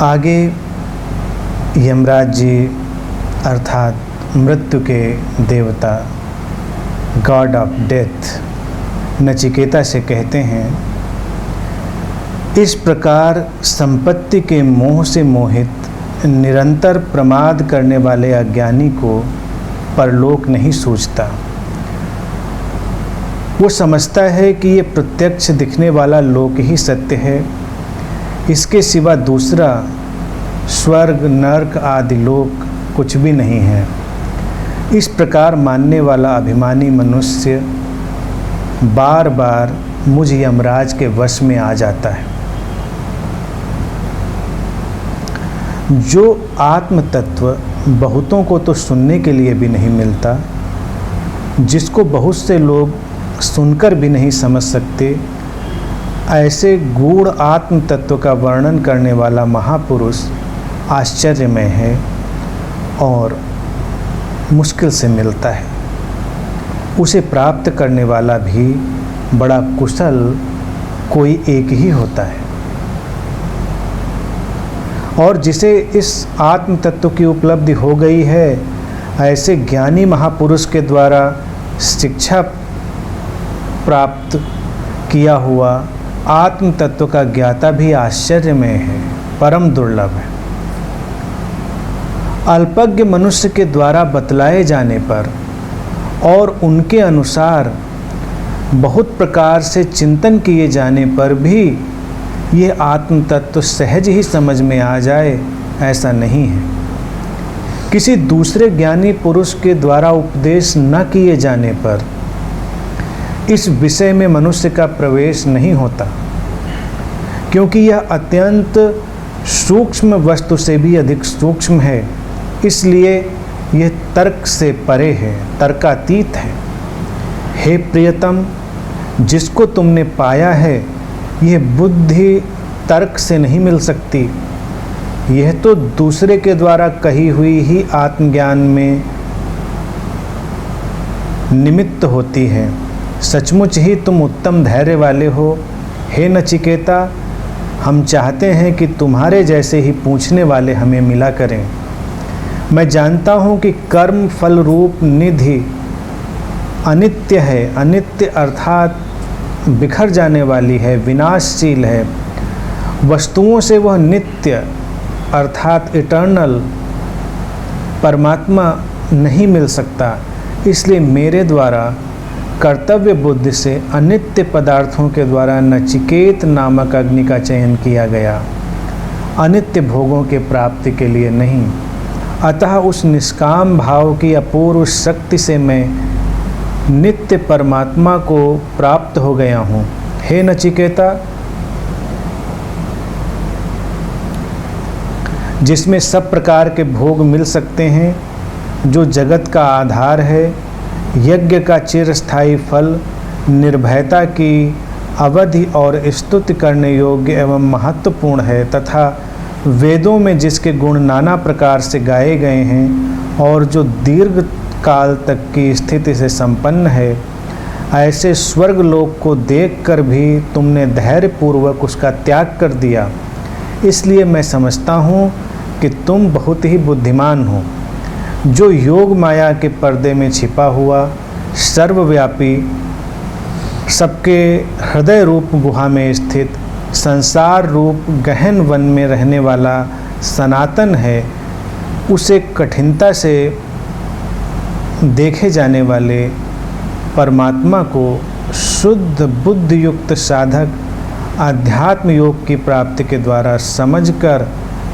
आगे यमराज जी अर्थात मृत्यु के देवता, गॉड ऑफ डेथ, नचिकेता से कहते हैं, इस प्रकार संपत्ति के मोह से मोहित निरंतर प्रमाद करने वाले अज्ञानी को परलोक नहीं सूझता। वो समझता है कि ये प्रत्यक्ष दिखने वाला लोक ही सत्य है, इसके सिवा दूसरा स्वर्ग नरक आदि लोक कुछ भी नहीं है। इस प्रकार मानने वाला अभिमानी मनुष्य बार बार मुझ यमराज के वश में आ जाता है। जो आत्म तत्व बहुतों को तो सुनने के लिए भी नहीं मिलता, जिसको बहुत से लोग सुनकर भी नहीं समझ सकते, ऐसे गूढ़ आत्म तत्व का वर्णन करने वाला महापुरुष आश्चर्यमय है और मुश्किल से मिलता है। उसे प्राप्त करने वाला भी बड़ा कुशल कोई एक ही होता है, और जिसे इस आत्म तत्व की उपलब्धि हो गई है, ऐसे ज्ञानी महापुरुष के द्वारा शिक्षा प्राप्त किया हुआ आत्म तत्व का ज्ञाता भी आश्चर्यमय है, परम दुर्लभ है। अल्पज्ञ मनुष्य के द्वारा बतलाए जाने पर और उनके अनुसार बहुत प्रकार से चिंतन किए जाने पर भी ये आत्म तत्व सहज ही समझ में आ जाए, ऐसा नहीं है। किसी दूसरे ज्ञानी पुरुष के द्वारा उपदेश न किए जाने पर इस विषय में मनुष्य का प्रवेश नहीं होता, क्योंकि यह अत्यंत सूक्ष्म वस्तु से भी अधिक सूक्ष्म है, इसलिए यह तर्क से परे है, तर्कातीत है। हे प्रियतम, जिसको तुमने पाया है यह बुद्धि तर्क से नहीं मिल सकती, यह तो दूसरे के द्वारा कही हुई ही आत्मज्ञान में निमित्त होती है। सचमुच ही तुम उत्तम धैर्य वाले हो। हे नचिकेता, हम चाहते हैं कि तुम्हारे जैसे ही पूछने वाले हमें मिला करें। मैं जानता हूँ कि कर्म फल रूप निधि अनित्य है, अनित्य अर्थात बिखर जाने वाली है, विनाशशील है। वस्तुओं से वह नित्य अर्थात इटर्नल परमात्मा नहीं मिल सकता, इसलिए मेरे द्वारा कर्तव्य बुद्धि से अनित्य पदार्थों के द्वारा नचिकेत नामक अग्नि का चयन किया गया, अनित्य भोगों के प्राप्ति के लिए नहीं। अतः उस निष्काम भाव की अपूर्व शक्ति से मैं नित्य परमात्मा को प्राप्त हो गया हूँ। हे नचिकेता, जिसमें सब प्रकार के भोग मिल सकते हैं, जो जगत का आधार है, यज्ञ का चिरस्थायी फल, निर्भयता की अवधि और स्तुति करने योग्य एवं महत्वपूर्ण है, तथा वेदों में जिसके गुण नाना प्रकार से गाए गए हैं और जो दीर्घ काल तक की स्थिति से संपन्न है, ऐसे स्वर्ग लोक को देखकर भी तुमने धैर्यपूर्वक उसका त्याग कर दिया। इसलिए मैं समझता हूँ कि तुम बहुत ही बुद्धिमान हो। जो योग माया के पर्दे में छिपा हुआ, सर्वव्यापी, सबके हृदय रूप गुहा में स्थित, संसार रूप गहन वन में रहने वाला सनातन है, उसे कठिनता से देखे जाने वाले परमात्मा को शुद्ध बुद्ध युक्त साधक आध्यात्म योग की प्राप्ति के द्वारा समझकर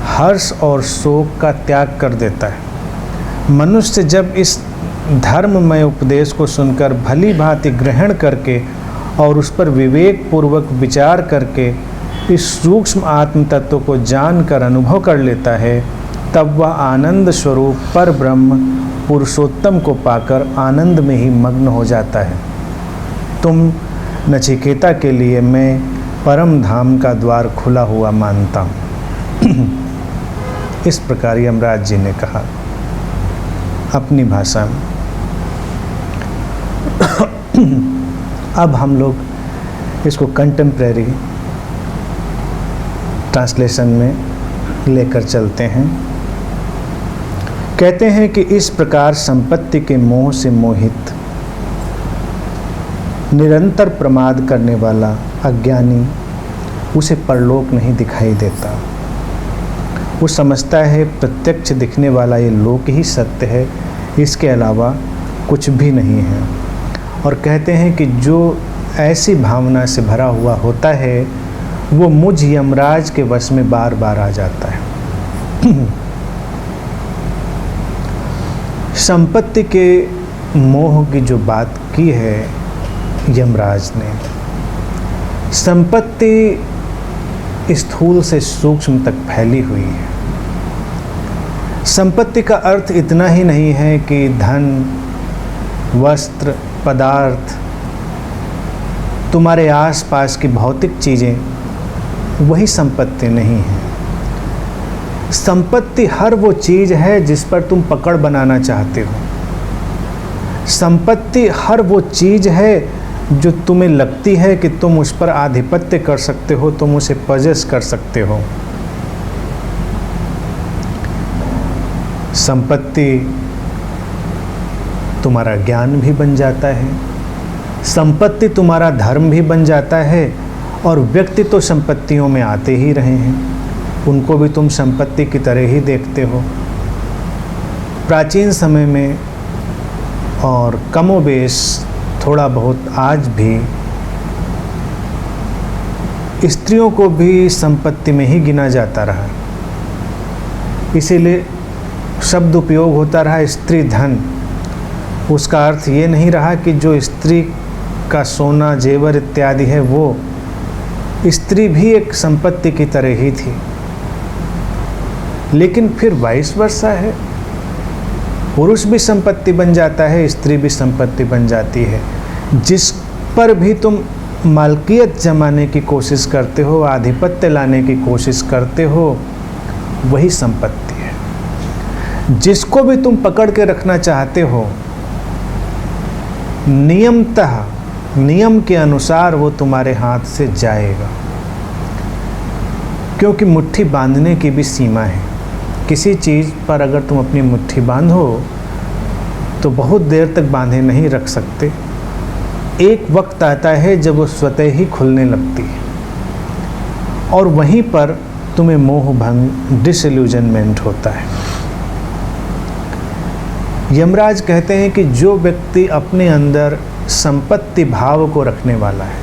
हर्ष और शोक का त्याग कर देता है। मनुष्य जब इस धर्ममय उपदेश को सुनकर भली भांति ग्रहण करके और उस पर विवेक पूर्वक विचार करके इस सूक्ष्म आत्म तत्व को जानकर अनुभव कर लेता है, तब वह आनंद स्वरूप पर ब्रह्म पुरुषोत्तम को पाकर आनंद में ही मग्न हो जाता है। तुम नचिकेता के लिए मैं परम धाम का द्वार खुला हुआ मानता हूँ। इस प्रकार यमराज जी ने कहा अपनी भाषा में। अब हम लोग इसको कंटेम्प्रेरी ट्रांसलेशन में लेकर चलते हैं। कहते हैं कि इस प्रकार संपत्ति के मोह से मोहित निरंतर प्रमाद करने वाला अज्ञानी, उसे परलोक नहीं दिखाई देता। वो समझता है प्रत्यक्ष दिखने वाला ये लोक ही सत्य है, इसके अलावा कुछ भी नहीं है। और कहते हैं कि जो ऐसी भावना से भरा हुआ होता है वो मुझ यमराज के वश में बार बार आ जाता है। संपत्ति के मोह की जो बात की है यमराज ने, संपत्ति स्थूल से सूक्ष्म तक फैली हुई है। संपत्ति का अर्थ इतना ही नहीं है कि धन, वस्त्र, पदार्थ, तुम्हारे आसपास की भौतिक चीज़ें वही संपत्ति नहीं है। संपत्ति हर वो चीज़ है जिस पर तुम पकड़ बनाना चाहते हो। संपत्ति हर वो चीज़ है जो तुम्हें लगती है कि तुम उस पर आधिपत्य कर सकते हो, तुम उसे पजेस कर सकते हो। संपत्ति तुम्हारा ज्ञान भी बन जाता है, संपत्ति तुम्हारा धर्म भी बन जाता है, और व्यक्ति तो संपत्तियों में आते ही रहे हैं, उनको भी तुम संपत्ति की तरह ही देखते हो। प्राचीन समय में और कमोबेश थोड़ा बहुत आज भी स्त्रियों को भी संपत्ति में ही गिना जाता रहा, इसीलिए शब्द उपयोग होता रहा स्त्री धन। उसका अर्थ ये नहीं रहा कि जो स्त्री का सोना, जेवर इत्यादि है वो स्त्री भी एक संपत्ति की तरह ही थी। लेकिन फिर वाइस वर्सा है, पुरुष भी संपत्ति बन जाता है, स्त्री भी संपत्ति बन जाती है। जिस पर भी तुम मालकियत जमाने की कोशिश करते हो, आधिपत्य लाने की कोशिश करते हो, वही संपत्ति है। जिसको भी तुम पकड़ के रखना चाहते हो, नियमतः, नियम के अनुसार वो तुम्हारे हाथ से जाएगा, क्योंकि मुट्ठी बांधने की भी सीमा है। किसी चीज़ पर अगर तुम अपनी मुट्ठी बांधो तो बहुत देर तक बांधे नहीं रख सकते। एक वक्त आता है जब वो स्वतः ही खुलने लगती है, और वहीं पर तुम्हें मोह भंग, डिसइल्यूजनमेंट होता है। यमराज कहते हैं कि जो व्यक्ति अपने अंदर संपत्ति भाव को रखने वाला है,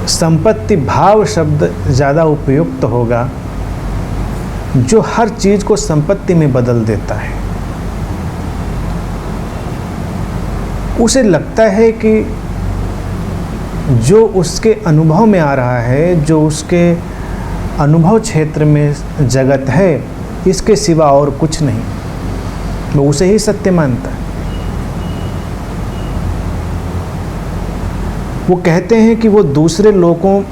संपत्ति भाव शब्द ज़्यादा उपयुक्त होगा, जो हर चीज़ को संपत्ति में बदल देता है। उसे लगता है कि जो उसके अनुभव में आ रहा है, जो उसके अनुभव क्षेत्र में जगत है, इसके सिवा और कुछ नहीं, वो उसे ही सत्य मानता है। वो कहते हैं कि वो दूसरे लोगों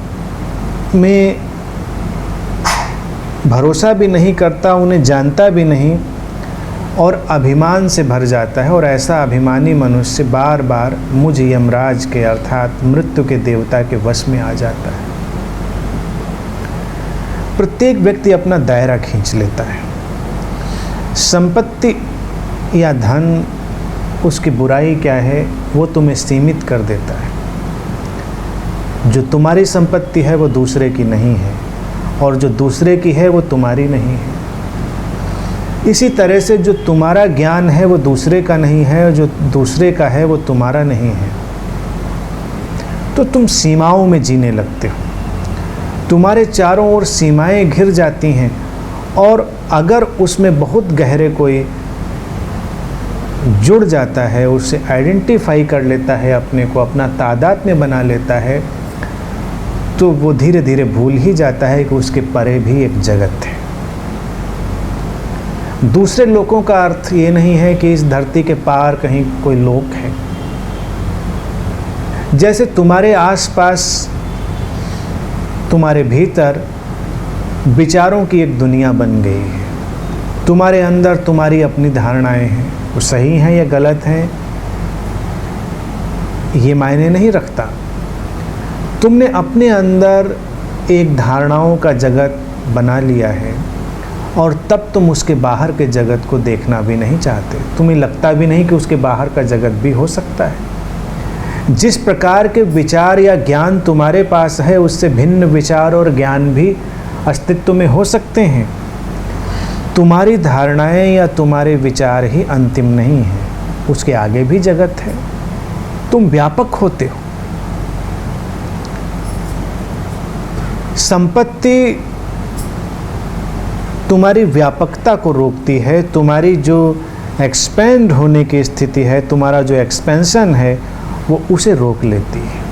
में भरोसा भी नहीं करता, उन्हें जानता भी नहीं, और अभिमान से भर जाता है। और ऐसा अभिमानी मनुष्य बार बार मुझ यमराज के अर्थात मृत्यु के देवता के वश में आ जाता है। प्रत्येक व्यक्ति अपना दायरा खींच लेता है। संपत्ति या धन, उसकी बुराई क्या है, वो तुम्हें सीमित कर देता है। जो तुम्हारी संपत्ति है वो दूसरे की नहीं है, और जो दूसरे की है वो तुम्हारी नहीं है। इसी तरह से जो तुम्हारा ज्ञान है वो दूसरे का नहीं है, और जो दूसरे का है वो तुम्हारा नहीं है। तो तुम सीमाओं में जीने लगते हो, तुम्हारे चारों ओर सीमाएं घिर जाती हैं, और अगर उसमें बहुत गहरे कोई जुड़ जाता है, उससे आइडेंटिफाई कर लेता है, अपने को अपना तादाद में बना लेता है, तो वो धीरे धीरे भूल ही जाता है कि उसके परे भी एक जगत है। दूसरे लोगों का अर्थ ये नहीं है कि इस धरती के पार कहीं कोई लोक है। जैसे तुम्हारे आसपास, तुम्हारे भीतर विचारों की एक दुनिया बन गई है, तुम्हारे अंदर तुम्हारी अपनी धारणाएं हैं, वो सही हैं या गलत हैं ये मायने नहीं रखता। तुमने अपने अंदर एक धारणाओं का जगत बना लिया है और तब तुम उसके बाहर के जगत को देखना भी नहीं चाहते। तुम्हें लगता भी नहीं कि उसके बाहर का जगत भी हो सकता है। जिस प्रकार के विचार या ज्ञान तुम्हारे पास है उससे भिन्न विचार और ज्ञान भी अस्तित्व में हो सकते हैं। तुम्हारी धारणाएं या तुम्हारे विचार ही अंतिम नहीं है, उसके आगे भी जगत है। तुम व्यापक होते हो। संपत्ति तुम्हारी व्यापकता को रोकती है। तुम्हारी जो एक्सपेंड होने की स्थिति है, तुम्हारा जो एक्सपेंशन है, वो उसे रोक लेती है।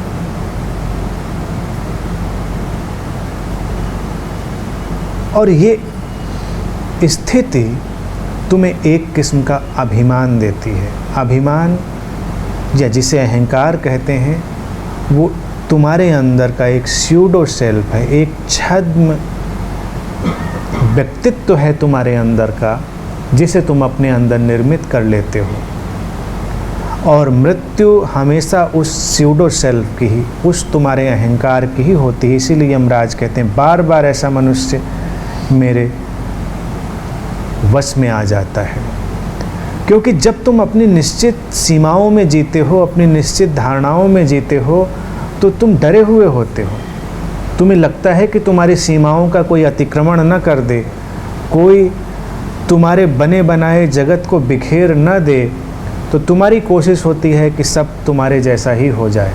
और ये स्थिति तुम्हें एक किस्म का अभिमान देती है। अभिमान या जिसे अहंकार कहते हैं, वो तुम्हारे अंदर का एक स्यूडो सेल्फ है, एक छद्म व्यक्तित्व है तुम्हारे अंदर का, जिसे तुम अपने अंदर निर्मित कर लेते हो। और मृत्यु हमेशा उस स्यूडो सेल्फ की ही, उस तुम्हारे अहंकार की ही होती है। इसीलिए यमराज कहते हैं बार बार ऐसा मनुष्य मेरे वश में आ जाता है। क्योंकि जब तुम अपनी निश्चित सीमाओं में जीते हो, अपनी निश्चित धारणाओं में जीते हो, तो तुम डरे हुए होते हो। तुम्हें लगता है कि तुम्हारी सीमाओं का कोई अतिक्रमण न कर दे, कोई तुम्हारे बने बनाए जगत को बिखेर न दे, तो तुम्हारी कोशिश होती है कि सब तुम्हारे जैसा ही हो जाए।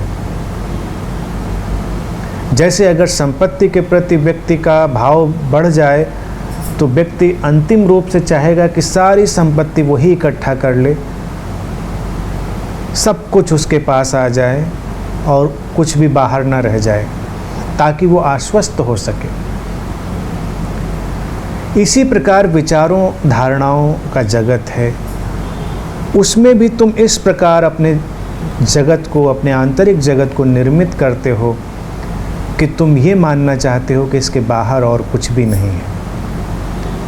जैसे अगर संपत्ति के प्रति व्यक्ति का भाव बढ़ जाए तो व्यक्ति अंतिम रूप से चाहेगा कि सारी संपत्ति वही इकट्ठा कर ले, सब कुछ उसके पास आ जाए और कुछ भी बाहर ना रह जाए, ताकि वो आश्वस्त हो सके। इसी प्रकार विचारों धारणाओं का जगत है, उसमें भी तुम इस प्रकार अपने जगत को, अपने आंतरिक जगत को निर्मित करते हो कि तुम ये मानना चाहते हो कि इसके बाहर और कुछ भी नहीं है।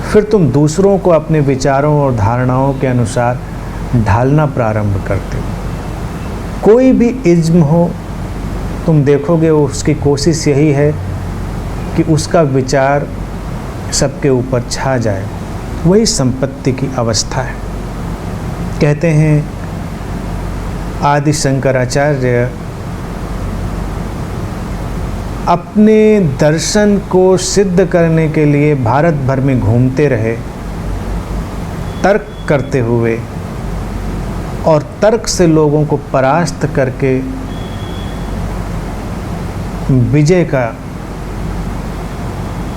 फिर तुम दूसरों को अपने विचारों और धारणाओं के अनुसार ढालना प्रारंभ करते हो। कोई भी इज्म हो, तुम देखोगे उसकी कोशिश यही है कि उसका विचार सबके ऊपर छा जाए। वही संपत्ति की अवस्था है। कहते हैं आदि शंकराचार्य अपने दर्शन को सिद्ध करने के लिए भारत भर में घूमते रहे, तर्क करते हुए, और तर्क से लोगों को परास्त करके विजय का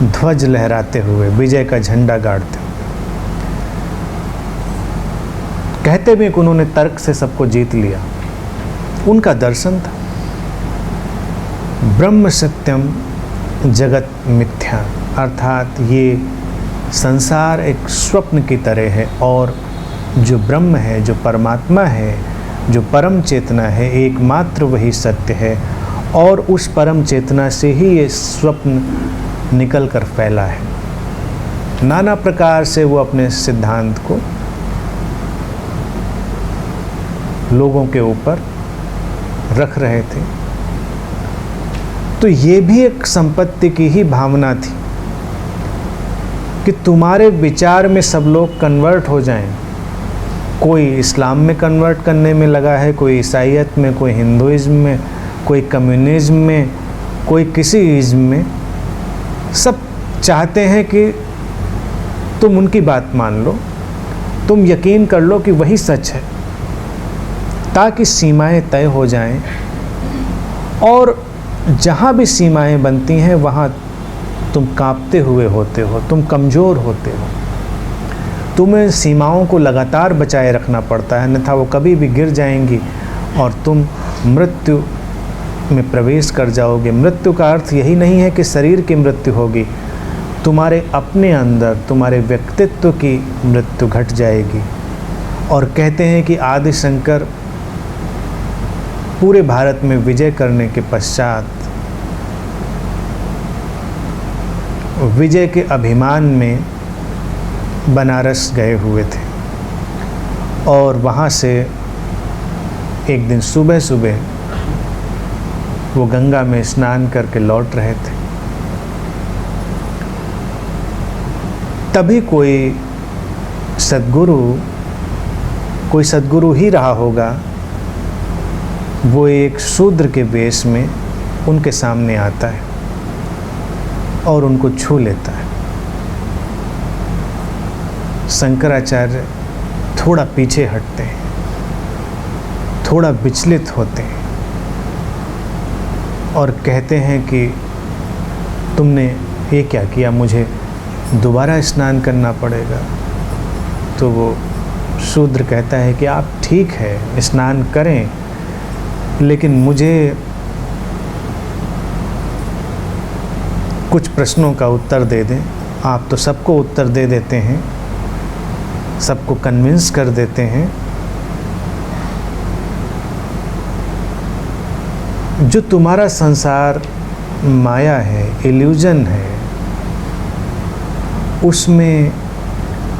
ध्वज लहराते हुए, विजय का झंडा गाड़ते हुए। कहते भी कि उन्होंने तर्क से सबको जीत लिया। उनका दर्शन था ब्रह्म सत्यम जगत मिथ्या, अर्थात ये संसार एक स्वप्न की तरह है और जो ब्रह्म है, जो परमात्मा है, जो परम चेतना है, एकमात्र वही सत्य है। और उस परम चेतना से ही ये स्वप्न निकल कर फैला है। नाना प्रकार से वो अपने सिद्धांत को लोगों के ऊपर रख रहे थे। तो ये भी एक संपत्ति की ही भावना थी कि तुम्हारे विचार में सब लोग कन्वर्ट हो जाएं। कोई इस्लाम में कन्वर्ट करने में लगा है, कोई ईसाईयत में, कोई हिंदुइज्म में, कोई कम्युनिज्म में, कोई किसी इज्म में। सब चाहते हैं कि तुम उनकी बात मान लो, तुम यकीन कर लो कि वही सच है, ताकि सीमाएं तय हो जाएं। और जहाँ भी सीमाएं बनती हैं वहाँ तुम कांपते हुए होते हो, तुम कमज़ोर होते हो। तुम्हें सीमाओं को लगातार बचाए रखना पड़ता है, अन्यथा वो कभी भी गिर जाएंगी और तुम मृत्यु में प्रवेश कर जाओगे। मृत्यु का अर्थ यही नहीं है कि शरीर की मृत्यु होगी, तुम्हारे अपने अंदर, तुम्हारे व्यक्तित्व की मृत्यु घट जाएगी। और कहते हैं कि आदि शंकर पूरे भारत में विजय करने के पश्चात विजय के अभिमान में बनारस गए हुए थे और वहाँ से एक दिन सुबह सुबह वो गंगा में स्नान करके लौट रहे थे। तभी कोई सद्गुरु ही रहा होगा, वो एक शूद्र के वेश में उनके सामने आता है और उनको छू लेता है। शंकराचार्य थोड़ा पीछे हटते हैं, थोड़ा विचलित होते हैं और कहते हैं कि तुमने ये क्या किया, मुझे दोबारा स्नान करना पड़ेगा। तो वो शूद्र कहता है कि आप ठीक है स्नान करें, लेकिन मुझे कुछ प्रश्नों का उत्तर दे दें। आप तो सबको उत्तर दे देते हैं, सबको कन्विंस कर देते हैं। जो तुम्हारा संसार माया है, इल्यूजन है, उसमें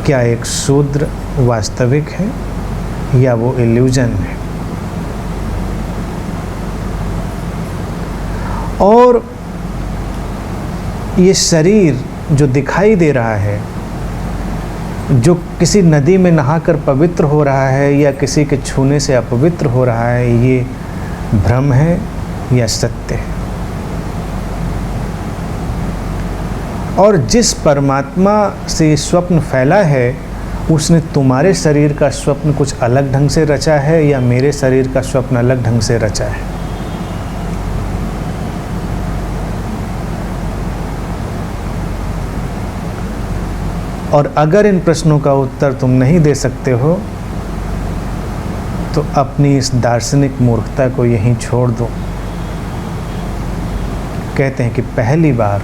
क्या एक शूद्र वास्तविक है या वो इल्यूजन है? और ये शरीर जो दिखाई दे रहा है, जो किसी नदी में नहाकर पवित्र हो रहा है या किसी के छूने से अपवित्र हो रहा है, ये भ्रम है या सत्य है? और जिस परमात्मा से ये स्वप्न फैला है, उसने तुम्हारे शरीर का स्वप्न कुछ अलग ढंग से रचा है या मेरे शरीर का स्वप्न अलग ढंग से रचा है? और अगर इन प्रश्नों का उत्तर तुम नहीं दे सकते हो तो अपनी इस दार्शनिक मूर्खता को यहीं छोड़ दो। कहते हैं कि पहली बार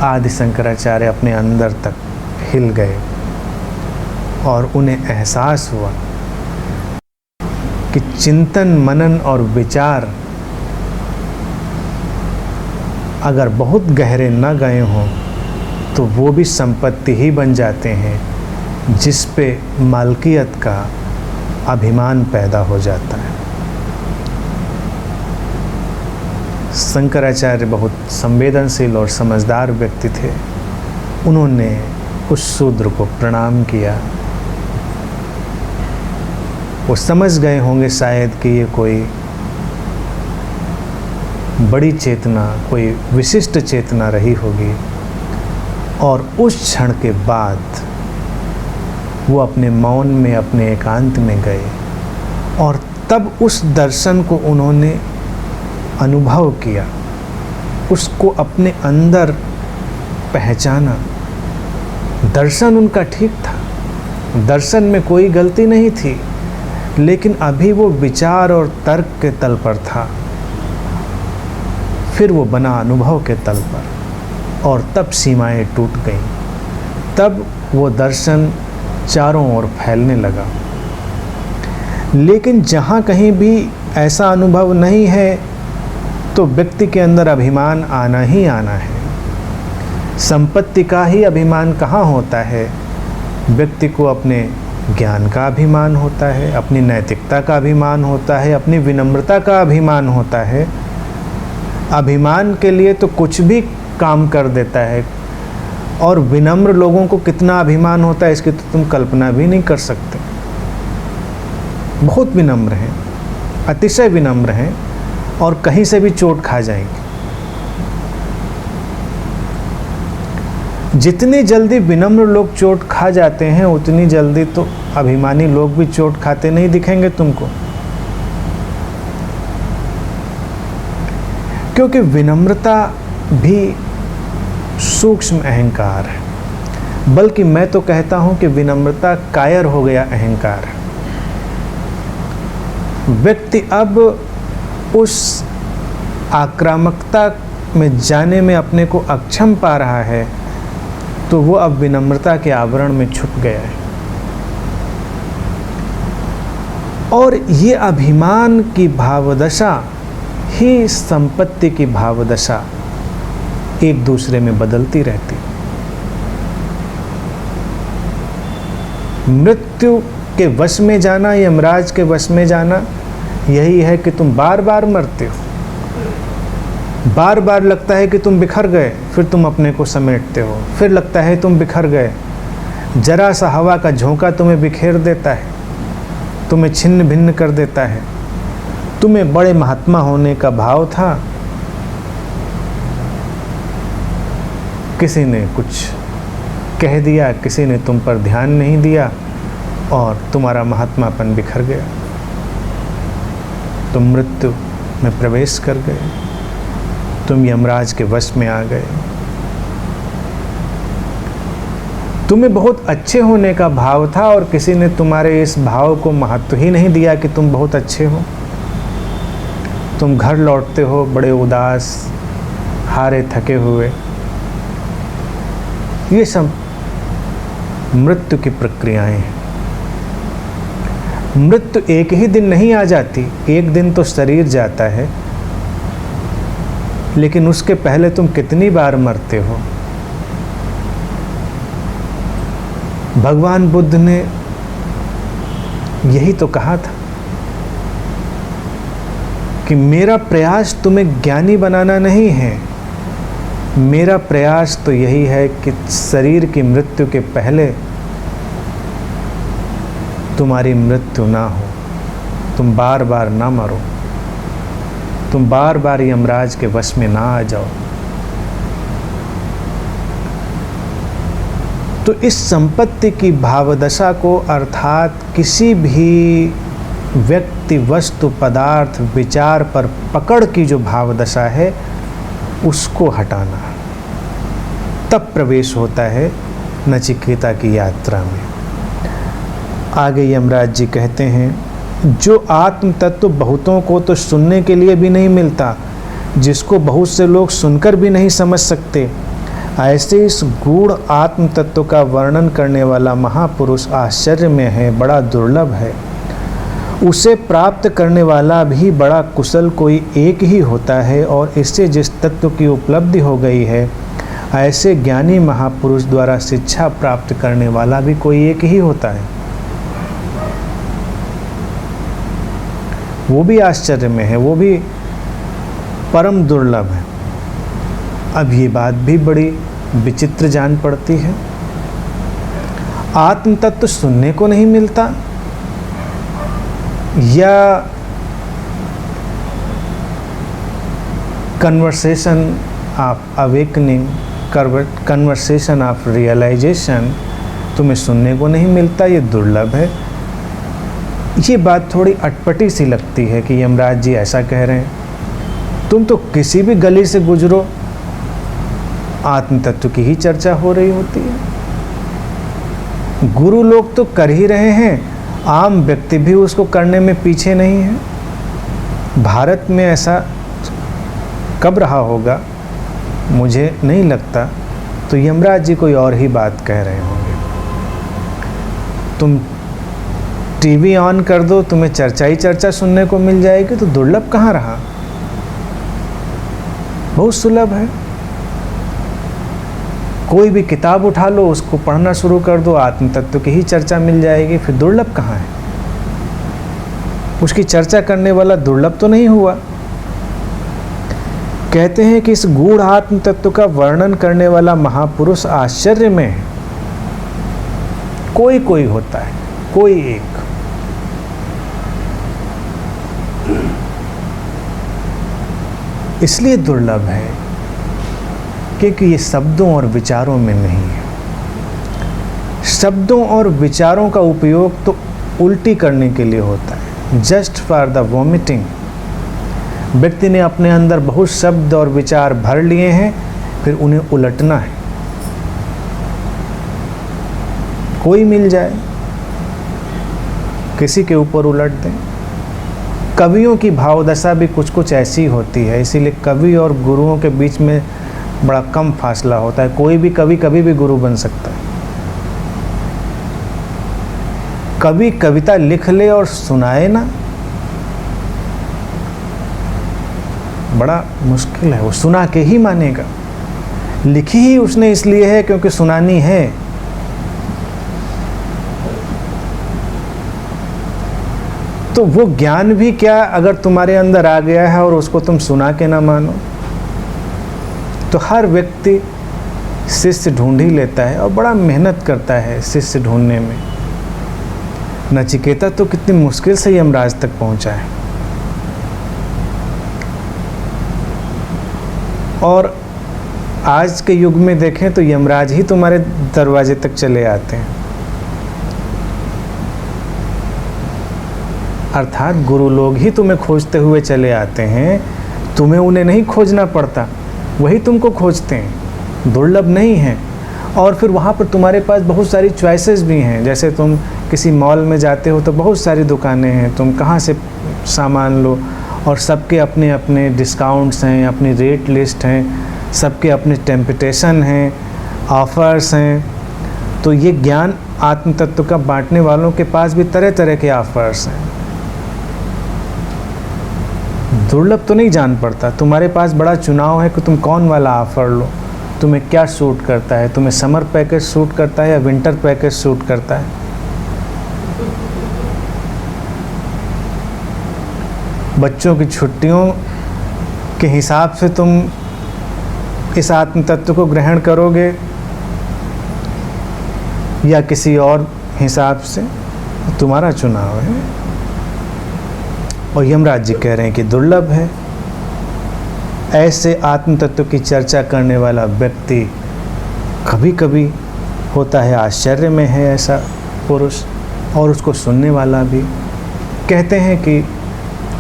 आदि शंकराचार्य अपने अंदर तक हिल गए और उन्हें एहसास हुआ कि चिंतन, मनन और विचार अगर बहुत गहरे न गए हों तो वो भी संपत्ति ही बन जाते हैं, जिस पे मालकियत का अभिमान पैदा हो जाता है। शंकराचार्य बहुत संवेदनशील और समझदार व्यक्ति थे। उन्होंने उस शूद्र को प्रणाम किया। वो समझ गए होंगे शायद कि ये कोई बड़ी चेतना, कोई विशिष्ट चेतना रही होगी। और उस क्षण के बाद वो अपने मौन में, अपने एकांत में गए और तब उस दर्शन को उन्होंने अनुभव किया, उसको अपने अंदर पहचाना। दर्शन उनका ठीक था, दर्शन में कोई गलती नहीं थी, लेकिन अभी वो विचार और तर्क के तल पर था। फिर वो बना अनुभव के तल पर और तब सीमाएं टूट गईं। तब वो दर्शन चारों ओर फैलने लगा। लेकिन जहाँ कहीं भी ऐसा अनुभव नहीं है तो व्यक्ति के अंदर अभिमान आना ही आना है। संपत्ति का ही अभिमान कहाँ होता है? व्यक्ति को अपने ज्ञान का अभिमान होता है, अपनी नैतिकता का अभिमान होता है, अपनी विनम्रता का अभिमान होता है। अभिमान के लिए तो कुछ भी काम कर देता है। और विनम्र लोगों को कितना अभिमान होता है इसकी तो तुम कल्पना भी नहीं कर सकते। बहुत विनम्र हैं, अतिशय विनम्र हैं और कहीं से भी चोट खा जाएंगे। जितनी जल्दी विनम्र लोग चोट खा जाते हैं उतनी जल्दी तो अभिमानी लोग भी चोट खाते नहीं दिखेंगे तुमको। क्योंकि विनम्रता भी सूक्ष्म अहंकार है, बल्कि मैं तो कहता हूं कि विनम्रता कायर हो गया अहंकार है। व्यक्ति अब उस आक्रामकता में जाने में अपने को अक्षम पा रहा है तो वो अब विनम्रता के आवरण में छुप गया है। और ये अभिमान की भावदशा ही संपत्ति की भावदशा एक दूसरे में बदलती रहती। मृत्यु के वश में जाना, यमराज के वश में जाना, यही है कि तुम बार बार मरते हो। बार बार लगता है कि तुम बिखर गए, फिर तुम अपने को समेटते हो, फिर लगता है तुम बिखर गए, जरा सा हवा का झोंका तुम्हें बिखेर देता है, तुम्हें छिन्न भिन्न कर देता है। तुम्हें बड़े महात्मा होने का भाव था, किसी ने कुछ कह दिया, किसी ने तुम पर ध्यान नहीं दिया और तुम्हारा महात्मापन बिखर गया। तुम मृत्यु में प्रवेश कर गए, तुम यमराज के वश में आ गए। तुम्हें बहुत अच्छे होने का भाव था और किसी ने तुम्हारे इस भाव को महत्व ही नहीं दिया कि तुम बहुत अच्छे हो। तुम घर लौटते हो बड़े उदास, हारे थके हुए। ये सब मृत्यु की प्रक्रियाएं हैं। मृत्यु एक ही दिन नहीं आ जाती, एक दिन तो शरीर जाता है, लेकिन उसके पहले तुम कितनी बार मरते हो। भगवान बुद्ध ने यही तो कहा था कि मेरा प्रयास तुम्हें ज्ञानी बनाना नहीं है, मेरा प्रयास तो यही है कि शरीर की मृत्यु के पहले तुम्हारी मृत्यु ना हो, तुम बार बार ना मरो, तुम बार बार यमराज के वश में ना आ जाओ। तो इस संपत्ति की भावदशा को, अर्थात किसी भी व्यक्ति, वस्तु, पदार्थ, विचार पर पकड़ की जो भावदशा है, उसको हटाना, तब प्रवेश होता है नचिकेता की यात्रा में। आगे यमराज जी कहते हैं, जो आत्म तत्व बहुतों को तो सुनने के लिए भी नहीं मिलता, जिसको बहुत से लोग सुनकर भी नहीं समझ सकते, ऐसे इस गूढ़ आत्म तत्व का वर्णन करने वाला महापुरुष आश्चर्य में है, बड़ा दुर्लभ है। उसे प्राप्त करने वाला भी बड़ा कुशल कोई एक ही होता है, और इससे जिस तत्व की उपलब्धि हो गई है, ऐसे ज्ञानी महापुरुष द्वारा शिक्षा प्राप्त करने वाला भी कोई एक ही होता है। वो भी आश्चर्य में है, वो भी परम दुर्लभ है। अब ये बात भी बड़ी विचित्र जान पड़ती है। आत्म तत्व सुनने को नहीं मिलता, या conversation of awakening, conversation of realization तुम्हें सुनने को नहीं मिलता, ये दुर्लभ है। ये बात थोड़ी अटपटी सी लगती है कि यमराज जी ऐसा कह रहे हैं। तुम तो किसी भी गली से गुजरो, आत्म तत्व की ही चर्चा हो रही होती है। गुरु लोग तो कर ही रहे हैं, आम व्यक्ति भी उसको करने में पीछे नहीं है। भारत में ऐसा कब रहा होगा मुझे नहीं लगता, तो यमराज जी कोई और ही बात कह रहे होंगे। तुम टीवी ऑन कर दो, तुम्हें चर्चा ही चर्चा सुनने को मिल जाएगी, तो दुर्लभ कहाँ रहा, बहुत सुलभ है। कोई भी किताब उठा लो, उसको पढ़ना शुरू कर दो, आत्म तत्व की ही चर्चा मिल जाएगी, फिर दुर्लभ कहाँ है। उसकी चर्चा करने वाला दुर्लभ तो नहीं हुआ। कहते हैं कि इस गूढ़ आत्म तत्व का वर्णन करने वाला महापुरुष आश्चर्य में है। कोई कोई होता है, कोई एक। इसलिए दुर्लभ है क्योंकि ये शब्दों और विचारों में नहीं है। शब्दों और विचारों का उपयोग तो उल्टी करने के लिए होता है, जस्ट फॉर द वॉमिटिंग। व्यक्ति ने अपने अंदर बहुत शब्द और विचार भर लिए हैं, फिर उन्हें उलटना है। कोई मिल जाए, किसी के ऊपर उलट दें। कवियों की भावदशा भी कुछ कुछ ऐसी होती है, इसीलिए कवि और गुरुओं के बीच में बड़ा कम फासला होता है। कोई भी कवि कभी भी गुरु बन सकता है। कवि कविता लिख ले और सुनाए ना, बड़ा मुश्किल है। वो सुना के ही मानेगा। लिखी ही उसने इसलिए है क्योंकि सुनानी है। तो वो ज्ञान भी क्या अगर तुम्हारे अंदर आ गया है और उसको तुम सुना के ना मानो। तो हर व्यक्ति शिष्य ढूंढ ही लेता है और बड़ा मेहनत करता है शिष्य ढूंढने में। नचिकेता तो कितनी मुश्किल से यमराज तक पहुंचा है। और आज के युग में देखें तो यमराज ही तुम्हारे दरवाजे तक चले आते हैं। अर्थात गुरु लोग ही तुम्हें खोजते हुए चले आते हैं, तुम्हें उन्हें नहीं खोजना पड़ता, वही तुमको खोजते हैं, दुर्लभ नहीं है। और फिर वहाँ पर तुम्हारे पास बहुत सारी चॉइसेस भी हैं। जैसे तुम किसी मॉल में जाते हो तो बहुत सारी दुकानें हैं, तुम कहाँ से सामान लो, और सबके अपने अपने डिस्काउंट्स हैं, अपनी रेट लिस्ट हैं, सबके अपने टेम्पटेशन हैं, ऑफ़र्स हैं। तो ये ज्ञान आत्म तत्व का बांटने वालों के पास भी तरह तरह के ऑफ़र्स हैं। दुर्लभ तो नहीं जान पड़ता, तुम्हारे पास बड़ा चुनाव है कि तुम कौन वाला ऑफ़र लो, तुम्हें क्या सूट करता है, तुम्हें समर पैकेज सूट करता है या विंटर पैकेज सूट करता है। बच्चों की छुट्टियों के हिसाब से तुम इस आत्म तत्व को ग्रहण करोगे या किसी और हिसाब से, तुम्हारा चुनाव है। और यमराज जी कह रहे हैं कि दुर्लभ है। ऐसे आत्म तत्व की चर्चा करने वाला व्यक्ति कभी कभी होता है आश्चर्य में है ऐसा पुरुष, और उसको सुनने वाला भी। कहते हैं कि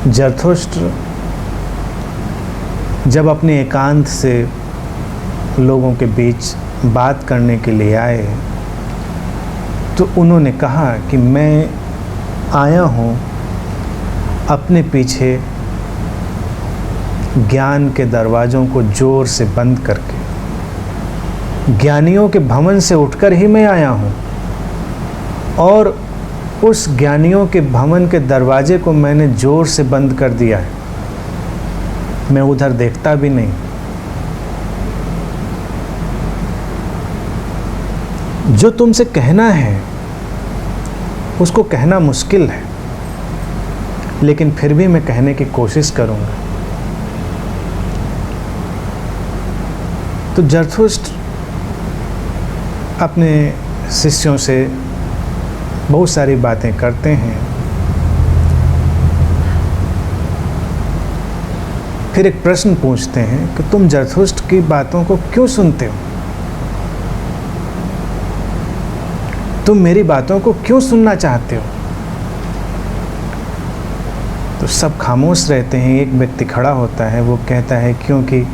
जरथुष्ट्र जब अपने एकांत से लोगों के बीच बात करने के लिए आए तो उन्होंने कहा कि मैं आया हूँ अपने पीछे ज्ञान के दरवाज़ों को जोर से बंद करके, ज्ञानियों के भवन से उठकर ही मैं आया हूँ, और उस ज्ञानियों के भवन के दरवाजे को मैंने जोर से बंद कर दिया है, मैं उधर देखता भी नहीं। जो तुमसे कहना है उसको कहना मुश्किल है, लेकिन फिर भी मैं कहने की कोशिश करूँगा। तो जरथुष्ट्र अपने शिष्यों से बहुत सारी बातें करते हैं। फिर एक प्रश्न पूछते हैं कि तुम जरथुष्ट्र की बातों को क्यों सुनते हो, तुम मेरी बातों को क्यों सुनना चाहते हो। तो सब खामोश रहते हैं। एक व्यक्ति खड़ा होता है, वो कहता है क्योंकि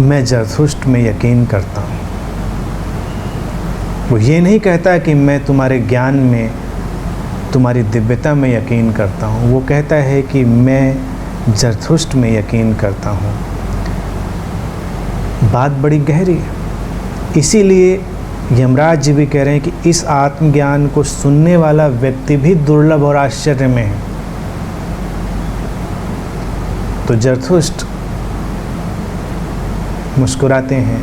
मैं जरथुष्ट्र में यकीन करता हूँ। वो ये नहीं कहता कि मैं तुम्हारे ज्ञान में, तुम्हारी दिव्यता में यकीन करता हूँ, वो कहता है कि मैं जरथुष्ट्र में यकीन करता हूँ। बात बड़ी गहरी है। इसीलिए यमराज जी भी कह रहे हैं कि इस आत्मज्ञान को सुनने वाला व्यक्ति भी दुर्लभ और आश्चर्य में है। तो जरथुष्ट्र मुस्कुराते हैं,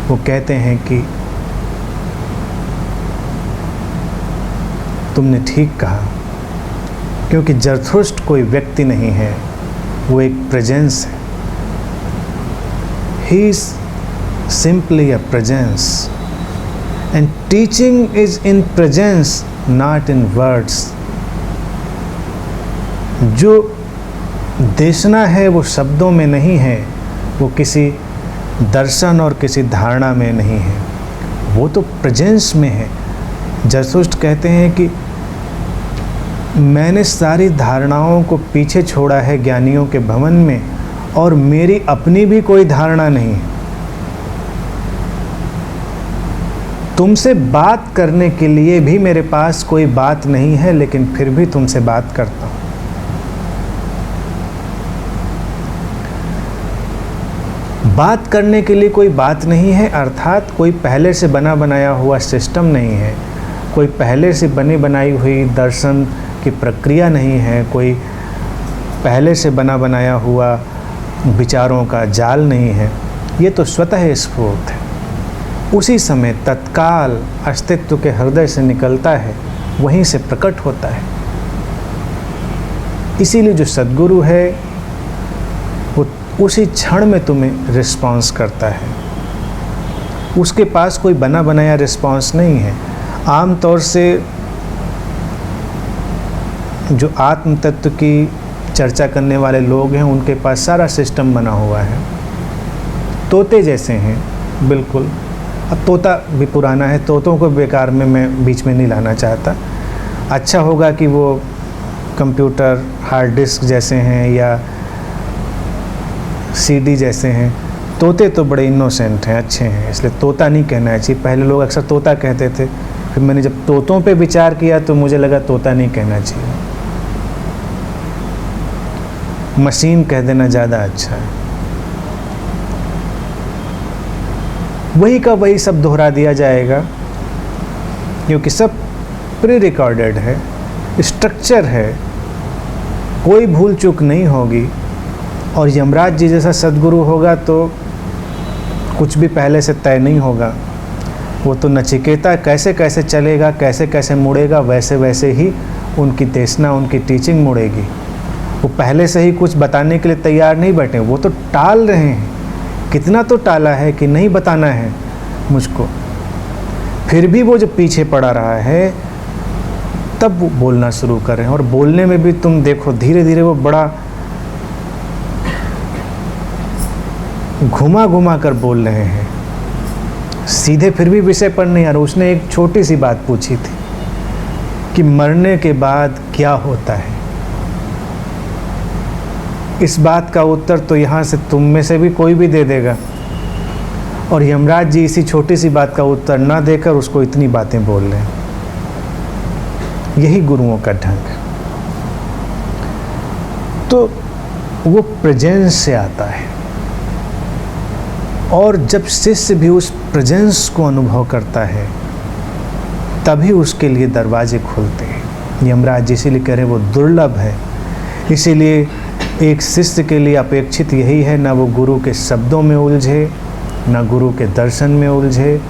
वो कहते हैं कि तुमने ठीक कहा, क्योंकि जरथुष्ट्र कोई व्यक्ति नहीं है, वो एक प्रेजेंस है। He is simply a presence, and teaching is in presence, not in words. जो देशना है वो शब्दों में नहीं है, वो किसी दर्शन और किसी धारणा में नहीं है, वो तो प्रेजेंस में है। जरथुष्ट्र कहते हैं कि मैंने सारी धारणाओं को पीछे छोड़ा है ज्ञानियों के भवन में, और मेरी अपनी भी कोई धारणा नहीं है। तुमसे बात करने के लिए भी मेरे पास कोई बात नहीं है, लेकिन फिर भी तुमसे बात करता हूँ। बात करने के लिए कोई बात नहीं है, अर्थात कोई पहले से बना बनाया हुआ सिस्टम नहीं है, कोई पहले से बनी बनाई हुई दर्शन की प्रक्रिया नहीं है, कोई पहले से बना बनाया हुआ विचारों का जाल नहीं है। ये तो स्वतः स्फूर्त है, उसी समय तत्काल अस्तित्व के हृदय से निकलता है, वहीं से प्रकट होता है। इसीलिए जो सद्गुरु है वो उसी क्षण में तुम्हें रिस्पॉन्स करता है। उसके पास कोई बना बनाया रिस्पॉन्स नहीं है। आम तौर से जो आत्म तत्व की चर्चा करने वाले लोग हैं उनके पास सारा सिस्टम बना हुआ है, तोते जैसे हैं बिल्कुल। अब तोता भी पुराना है, तोतों को बेकार में मैं बीच में नहीं लाना चाहता। अच्छा होगा कि वो कंप्यूटर हार्ड डिस्क जैसे हैं या सीडी जैसे हैं। तोते तो बड़े इनोसेंट हैं, अच्छे हैं, इसलिए तोता नहीं कहना चाहिए। पहले लोग अक्सर तोता कहते थे, फिर मैंने जब तोतों पे विचार किया तो मुझे लगा तोता नहीं कहना चाहिए, मशीन कह देना ज़्यादा अच्छा है। वही का वही सब दोहरा दिया जाएगा क्योंकि सब प्री रिकॉर्डेड है, स्ट्रक्चर है, कोई भूल चूक नहीं होगी। और यमराज जी जैसा सद्गुरु होगा तो कुछ भी पहले से तय नहीं होगा। वो तो नचिकेता कैसे कैसे चलेगा, कैसे कैसे मुड़ेगा, वैसे वैसे ही उनकी देशना, उनकी टीचिंग मुड़ेगी। वो पहले से ही कुछ बताने के लिए तैयार नहीं बैठे, वो तो टाल रहे हैं। कितना तो टाला है कि नहीं बताना है मुझको, फिर भी वो जो पीछे पड़ा रहा है तब वो बोलना शुरू कर रहे हैं। और बोलने में भी तुम देखो धीरे धीरे वो बड़ा घुमा घुमा कर बोल रहे हैं, सीधे फिर भी विषय पर नहीं आ रहा। उसने एक छोटी सी बात पूछी थी कि मरने के बाद क्या होता है। इस बात का उत्तर तो यहाँ से तुम में से भी कोई भी दे देगा, और यमराज जी इसी छोटी सी बात का उत्तर ना देकर उसको इतनी बातें बोल रहे हैं। यही गुरुओं का ढंग है। तो वो प्रेजेंस से आता है, और जब शिष्य भी उस प्रेजेंस को अनुभव करता है तभी उसके लिए दरवाजे खुलते हैं। यमराज जी इसीलिए कह रहे हैं वो दुर्लभ है। इसीलिए एक शिष्य के लिए अपेक्षित यही है, ना वो गुरु के शब्दों में उलझे, ना गुरु के दर्शन में उलझे,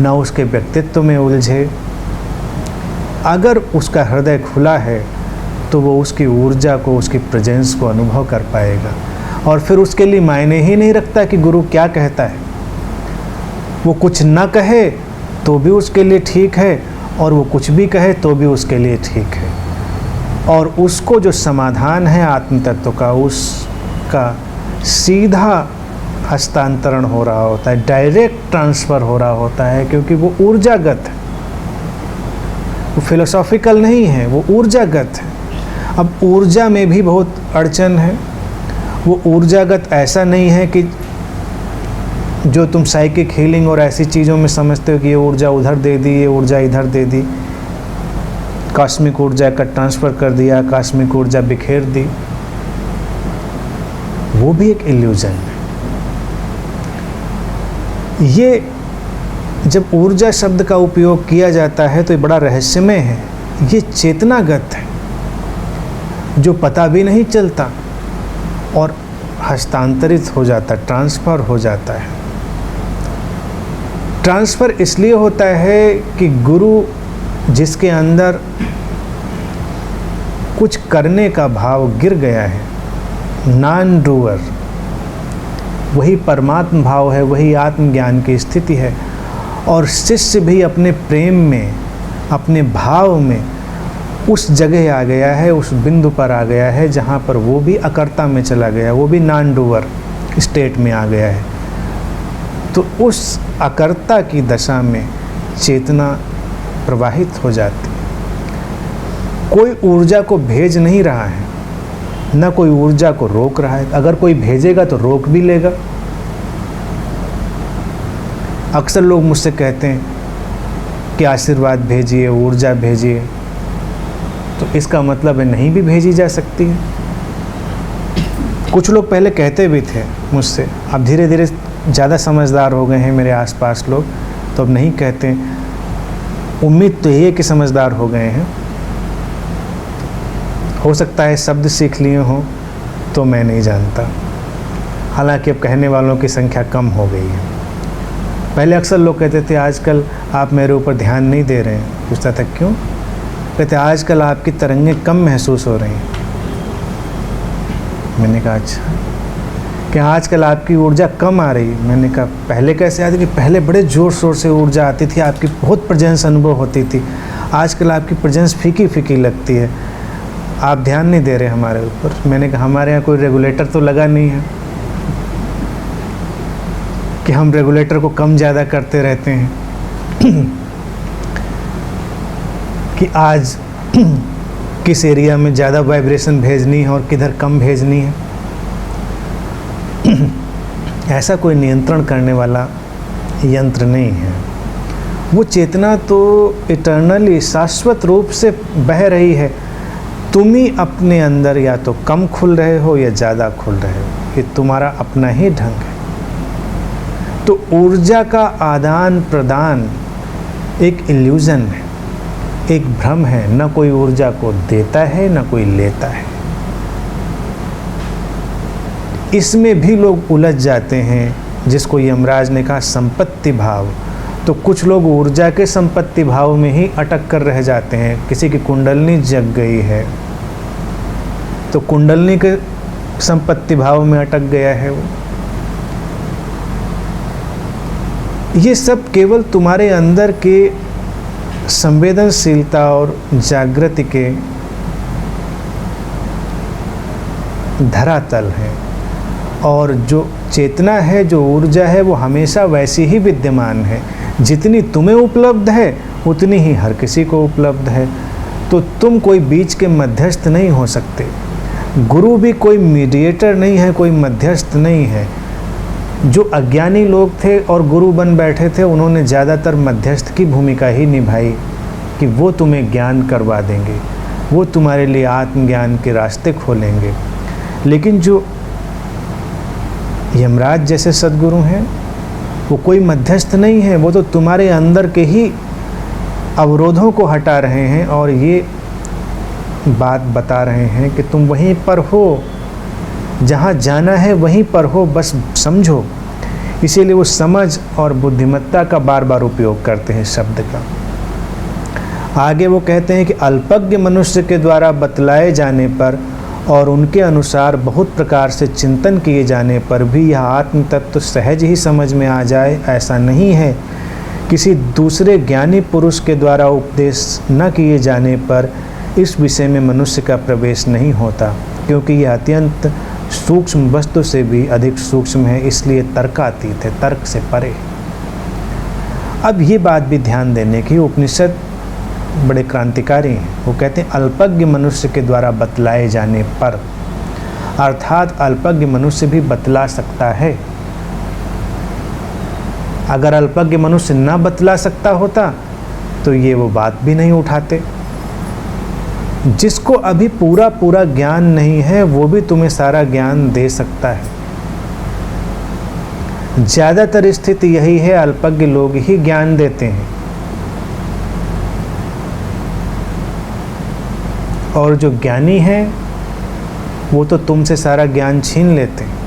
ना उसके व्यक्तित्व में उलझे। अगर उसका हृदय खुला है तो वो उसकी ऊर्जा को, उसकी प्रेजेंस को अनुभव कर पाएगा। और फिर उसके लिए मायने ही नहीं रखता कि गुरु क्या कहता है। वो कुछ ना कहे तो भी उसके लिए ठीक है, और वो कुछ भी कहे तो भी उसके लिए ठीक है। और उसको जो समाधान है आत्म तत्व का, उसका सीधा हस्तांतरण हो रहा होता है, डायरेक्ट ट्रांसफ़र हो रहा होता है, क्योंकि वो ऊर्जागत है, वो फिलोसॉफिकल नहीं है, वो ऊर्जागत है। अब ऊर्जा में भी बहुत अड़चन है। वो ऊर्जागत ऐसा नहीं है कि जो तुम साइकिक हीलिंग और ऐसी चीज़ों में समझते हो कि ये ऊर्जा उधर दे दी, ये ऊर्जा इधर दे दी, कॉस्मिक ऊर्जा का ट्रांसफ़र कर दिया, कॉस्मिक ऊर्जा बिखेर दी। वो भी एक इल्यूजन है। ये जब ऊर्जा शब्द का उपयोग किया जाता है तो ये बड़ा रहस्यमय है। ये चेतनागत है, जो पता भी नहीं चलता और हस्तांतरित हो जाता, ट्रांसफ़र हो जाता है। ट्रांसफ़र इसलिए होता है कि गुरु जिसके अंदर कुछ करने का भाव गिर गया है, नॉन डूअर, वही परमात्म भाव है, वही आत्मज्ञान की स्थिति है। और शिष्य भी अपने प्रेम में, अपने भाव में उस जगह आ गया है, उस बिंदु पर आ गया है जहाँ पर वो भी अकर्ता में चला गया, वो भी नॉन डूअर स्टेट में आ गया है। तो उस अकर्ता की दशा में चेतना प्रवाहित हो जाती है। कोई ऊर्जा को भेज नहीं रहा है, ना कोई ऊर्जा को रोक रहा है। अगर कोई भेजेगा तो रोक भी लेगा। अक्सर लोग मुझसे कहते हैं कि आशीर्वाद भेजिए, ऊर्जा भेजिए, तो इसका मतलब है नहीं भी भेजी जा सकती है। कुछ लोग पहले कहते भी थे मुझसे, अब धीरे धीरे ज़्यादा समझदार हो गए हैं मेरे आसपास लोग, तो अब नहीं कहते। उम्मीद तो ये कि समझदार हो गए हैं। हो सकता है शब्द सीख लिए हों, तो मैं नहीं जानता। हालांकि अब कहने वालों की संख्या कम हो गई है। पहले अक्सर लोग कहते थे आजकल आप मेरे ऊपर ध्यान नहीं दे रहे हैं। पूछता था क्यों? कहते आजकल आपकी तरंगें कम महसूस हो रही हैं। मैंने कहा अच्छा, कि आजकल आपकी ऊर्जा कम आ रही। मैंने कहा पहले कैसे आती? कि पहले बड़े ज़ोर शोर से ऊर्जा आती थी, आपकी बहुत प्रेजेंस अनुभव होती थी, आजकल आपकी प्रेजेंस फीकी फीकी लगती है, आप ध्यान नहीं दे रहे हमारे ऊपर। मैंने कहा हमारे यहाँ कोई रेगुलेटर तो लगा नहीं है कि हम रेगुलेटर को कम ज़्यादा करते रहते हैं कि आज किस एरिया में ज़्यादा वाइब्रेशन भेजनी है और किधर कम भेजनी है। ऐसा कोई नियंत्रण करने वाला यंत्र नहीं है। वो चेतना तो इटर्नली शाश्वत रूप से बह रही है, तुम ही अपने अंदर या तो कम खुल रहे हो या ज़्यादा खुल रहे हो, ये तुम्हारा अपना ही ढंग है। तो ऊर्जा का आदान प्रदान एक इल्यूज़न है, एक भ्रम है, न कोई ऊर्जा को देता है न कोई लेता है। इसमें भी लोग उलझ जाते हैं, जिसको यमराज ने कहा संपत्ति भाव। तो कुछ लोग ऊर्जा के संपत्ति भाव में ही अटक कर रह जाते हैं। किसी की कुंडलनी जग गई है तो कुंडलनी के संपत्ति भाव में अटक गया है वो। ये सब केवल तुम्हारे अंदर के संवेदनशीलता और जागृति के धरातल है, और जो चेतना है, जो ऊर्जा है, वो हमेशा वैसी ही विद्यमान है। जितनी तुम्हें उपलब्ध है उतनी ही हर किसी को उपलब्ध है। तो तुम कोई बीच के मध्यस्थ नहीं हो सकते। गुरु भी कोई मीडिएटर नहीं है, कोई मध्यस्थ नहीं है। जो अज्ञानी लोग थे और गुरु बन बैठे थे, उन्होंने ज़्यादातर मध्यस्थ की भूमिका ही निभाई कि वो तुम्हें ज्ञान करवा देंगे, वो तुम्हारे लिए आत्मज्ञान के रास्ते खोलेंगे। लेकिन जो यमराज जैसे सद्गुरु हैं, वो कोई मध्यस्थ नहीं है, वो तो तुम्हारे अंदर के ही अवरोधों को हटा रहे हैं और ये बात बता रहे हैं कि तुम वहीं पर हो, जहाँ जाना है वहीं पर हो, बस समझो। इसीलिए वो समझ और बुद्धिमत्ता का बार बार उपयोग करते हैं शब्द का। आगे वो कहते हैं कि अल्पज्ञ मनुष्य के द्वारा बतलाए जाने पर और उनके अनुसार बहुत प्रकार से चिंतन किए जाने पर भी यह आत्म तत्व सहज ही समझ में आ जाए, ऐसा नहीं है। किसी दूसरे ज्ञानी पुरुष के द्वारा उपदेश न किए जाने पर इस विषय में मनुष्य का प्रवेश नहीं होता, क्योंकि यह अत्यंत सूक्ष्म वस्तु से भी अधिक सूक्ष्म है, इसलिए तर्कातीत है, तर्क से परे। अब ये बात भी ध्यान देने की, उपनिषद बड़े क्रांतिकारी हैं। वो कहते हैं अल्पज्ञ मनुष्य के द्वारा बतलाए जाने पर, अर्थात अल्पज्ञ मनुष्य भी बतला सकता है। अगर अल्पज्ञ मनुष्य न बतला सकता होता तो ये वो बात भी नहीं उठाते। जिसको अभी पूरा पूरा ज्ञान नहीं है वो भी तुम्हें सारा ज्ञान दे सकता है। ज़्यादातर स्थिति यही है, अल्पज्ञ लोग ही ज्ञान देते हैं और जो ज्ञानी हैं वो तो तुमसे सारा ज्ञान छीन लेते हैं।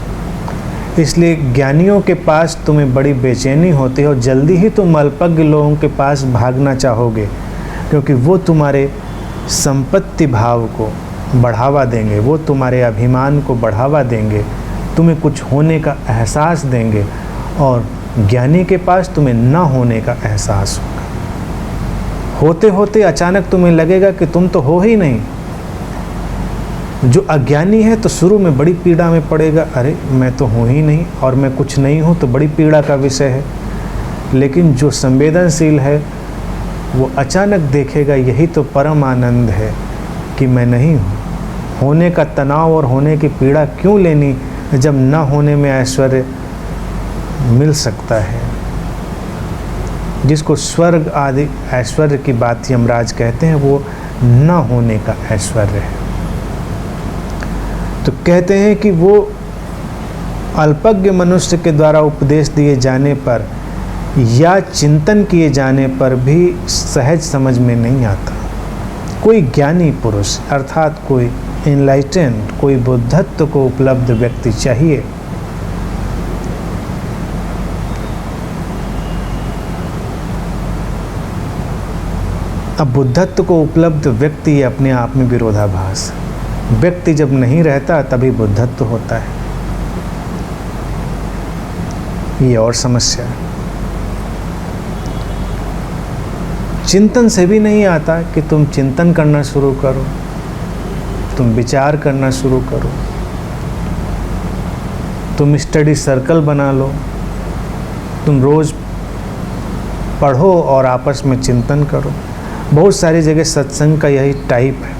इसलिए ज्ञानियों के पास तुम्हें बड़ी बेचैनी होती है और जल्दी ही तुम अल्पज्ञ लोगों के पास भागना चाहोगे, क्योंकि वो तुम्हारे संपत्ति भाव को बढ़ावा देंगे, वो तुम्हारे अभिमान को बढ़ावा देंगे, तुम्हें कुछ होने का एहसास देंगे, और ज्ञानी के पास तुम्हें ना होने का एहसास होगा। होते होते अचानक तुम्हें लगेगा कि तुम तो हो ही नहीं। जो अज्ञानी है तो शुरू में बड़ी पीड़ा में पड़ेगा, अरे मैं तो हूँ ही नहीं और मैं कुछ नहीं हूँ, तो बड़ी पीड़ा का विषय है। लेकिन जो संवेदनशील है वो अचानक देखेगा यही तो परम आनंद है कि मैं नहीं हूँ। होने का तनाव और होने की पीड़ा क्यों लेनी जब न होने में ऐश्वर्य मिल सकता है। जिसको स्वर्ग आदि ऐश्वर्य की बात यमराज कहते हैं वो न होने का ऐश्वर्य है। तो कहते हैं कि वो अल्पज्ञ मनुष्य के द्वारा उपदेश दिए जाने पर या चिंतन किए जाने पर भी सहज समझ में नहीं आता। कोई ज्ञानी पुरुष अर्थात कोई एनलाइटेंड, कोई बुद्धत्व को उपलब्ध व्यक्ति चाहिए। अब बुद्धत्व को उपलब्ध व्यक्ति अपने आप में विरोधाभास। व्यक्ति जब नहीं रहता तभी बुद्धत्व होता है। ये और समस्या है। चिंतन से भी नहीं आता कि तुम चिंतन करना शुरू करो, तुम विचार करना शुरू करो, तुम स्टडी सर्कल बना लो, तुम रोज़ पढ़ो और आपस में चिंतन करो। बहुत सारी जगह सत्संग का यही टाइप है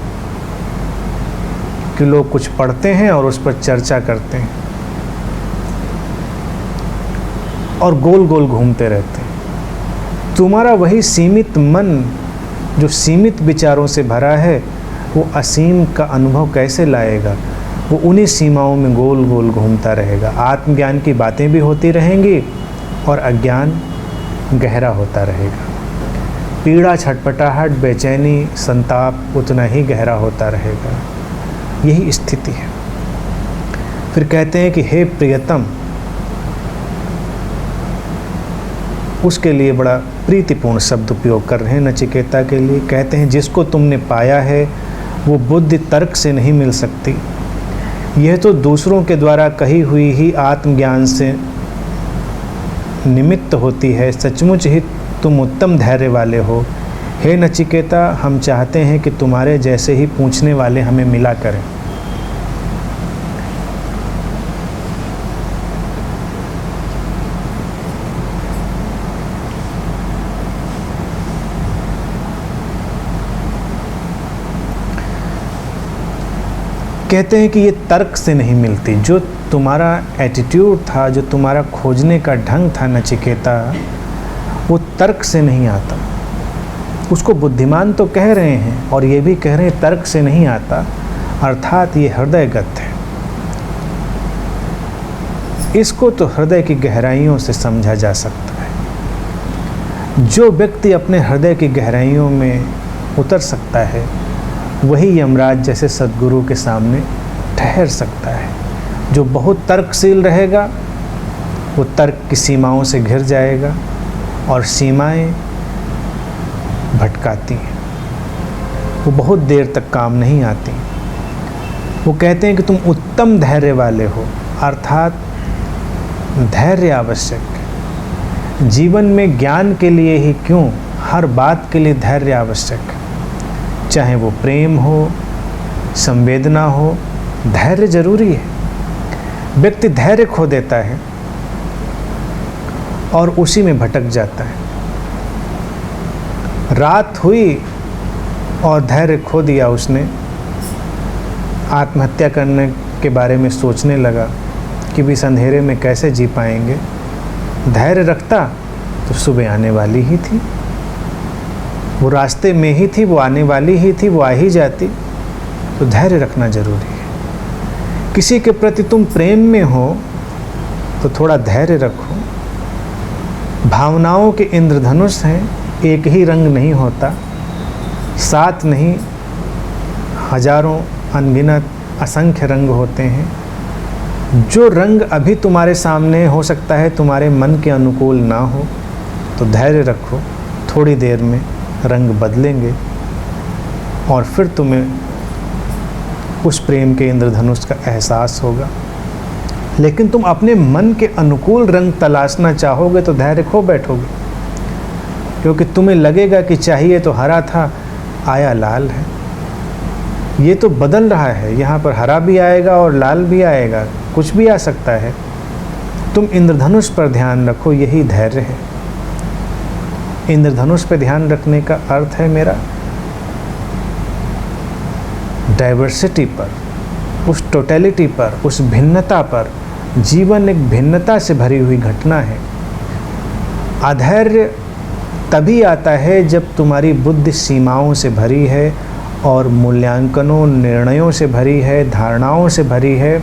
कि लोग कुछ पढ़ते हैं और उस पर चर्चा करते हैं और गोल गोल घूमते रहते हैं। तुम्हारा वही सीमित मन जो सीमित विचारों से भरा है वो असीम का अनुभव कैसे लाएगा? वो उन्हीं सीमाओं में गोल गोल घूमता रहेगा। आत्मज्ञान की बातें भी होती रहेंगी और अज्ञान गहरा होता रहेगा। पीड़ा, छटपटाहट, बेचैनी, संताप उतना ही गहरा होता रहेगा। यही स्थिति है। फिर कहते हैं कि हे प्रियतम, उसके लिए बड़ा प्रीतिपूर्ण शब्द उपयोग कर रहे हैं नचिकेता के लिए। कहते हैं जिसको तुमने पाया है वो बुद्धि तर्क से नहीं मिल सकती, यह तो दूसरों के द्वारा कही हुई ही आत्मज्ञान से निमित्त होती है। सचमुच ही तुम उत्तम धैर्य वाले हो। हे नचिकेता, हम चाहते हैं कि तुम्हारे जैसे ही पूछने वाले हमें मिला करें। कहते हैं कि ये तर्क से नहीं मिलती। जो तुम्हारा एटीट्यूड था, जो तुम्हारा खोजने का ढंग था नचिकेता, वो तर्क से नहीं आता। उसको बुद्धिमान तो कह रहे हैं और ये भी कह रहे हैं तर्क से नहीं आता, अर्थात ये हृदयगत है। इसको तो हृदय की गहराइयों से समझा जा सकता है। जो व्यक्ति अपने हृदय की गहराइयों में उतर सकता है वही यमराज जैसे सद्गुरु के सामने ठहर सकता है। जो बहुत तर्कशील रहेगा वो तर्क की सीमाओं से घिर जाएगा और सीमाएं भटकाती हैं, वो बहुत देर तक काम नहीं आती। वो कहते हैं कि तुम उत्तम धैर्य वाले हो, अर्थात धैर्य आवश्यक है। जीवन में ज्ञान के लिए ही क्यों, हर बात के लिए धैर्य आवश्यक है। चाहे वो प्रेम हो, संवेदना हो, धैर्य जरूरी है। व्यक्ति धैर्य खो देता है और उसी में भटक जाता है। रात हुई और धैर्य खो दिया उसने, आत्महत्या करने के बारे में सोचने लगा कि भी इस अंधेरे में कैसे जी पाएंगे। धैर्य रखता तो सुबह आने वाली ही थी, वो रास्ते में ही थी, वो आने वाली ही थी, वो आ ही जाती। तो धैर्य रखना जरूरी है। किसी के प्रति तुम प्रेम में हो तो थोड़ा धैर्य रखो। भावनाओं के इंद्रधनुष हैं, एक ही रंग नहीं होता, 7 नहीं हजारों अनगिनत असंख्य रंग होते हैं। जो रंग अभी तुम्हारे सामने हो सकता है तुम्हारे मन के अनुकूल ना हो, तो धैर्य रखो, थोड़ी देर में रंग बदलेंगे और फिर तुम्हें उस प्रेम के इंद्रधनुष का एहसास होगा। लेकिन तुम अपने मन के अनुकूल रंग तलाशना चाहोगे तो धैर्य खो बैठोगे, क्योंकि तुम्हें लगेगा कि चाहिए तो हरा था, आया लाल है। ये तो बदल रहा है, यहाँ पर हरा भी आएगा और लाल भी आएगा, कुछ भी आ सकता है। तुम इंद्रधनुष पर ध्यान रखो, यही धैर्य है। इंद्रधनुष पर ध्यान रखने का अर्थ है मेरा डाइवर्सिटी पर, उस टोटलिटी पर, उस भिन्नता पर। जीवन एक भिन्नता से भरी हुई घटना है। अधैर्य तभी आता है जब तुम्हारी बुद्धि सीमाओं से भरी है और मूल्यांकनों, निर्णयों से भरी है, धारणाओं से भरी है।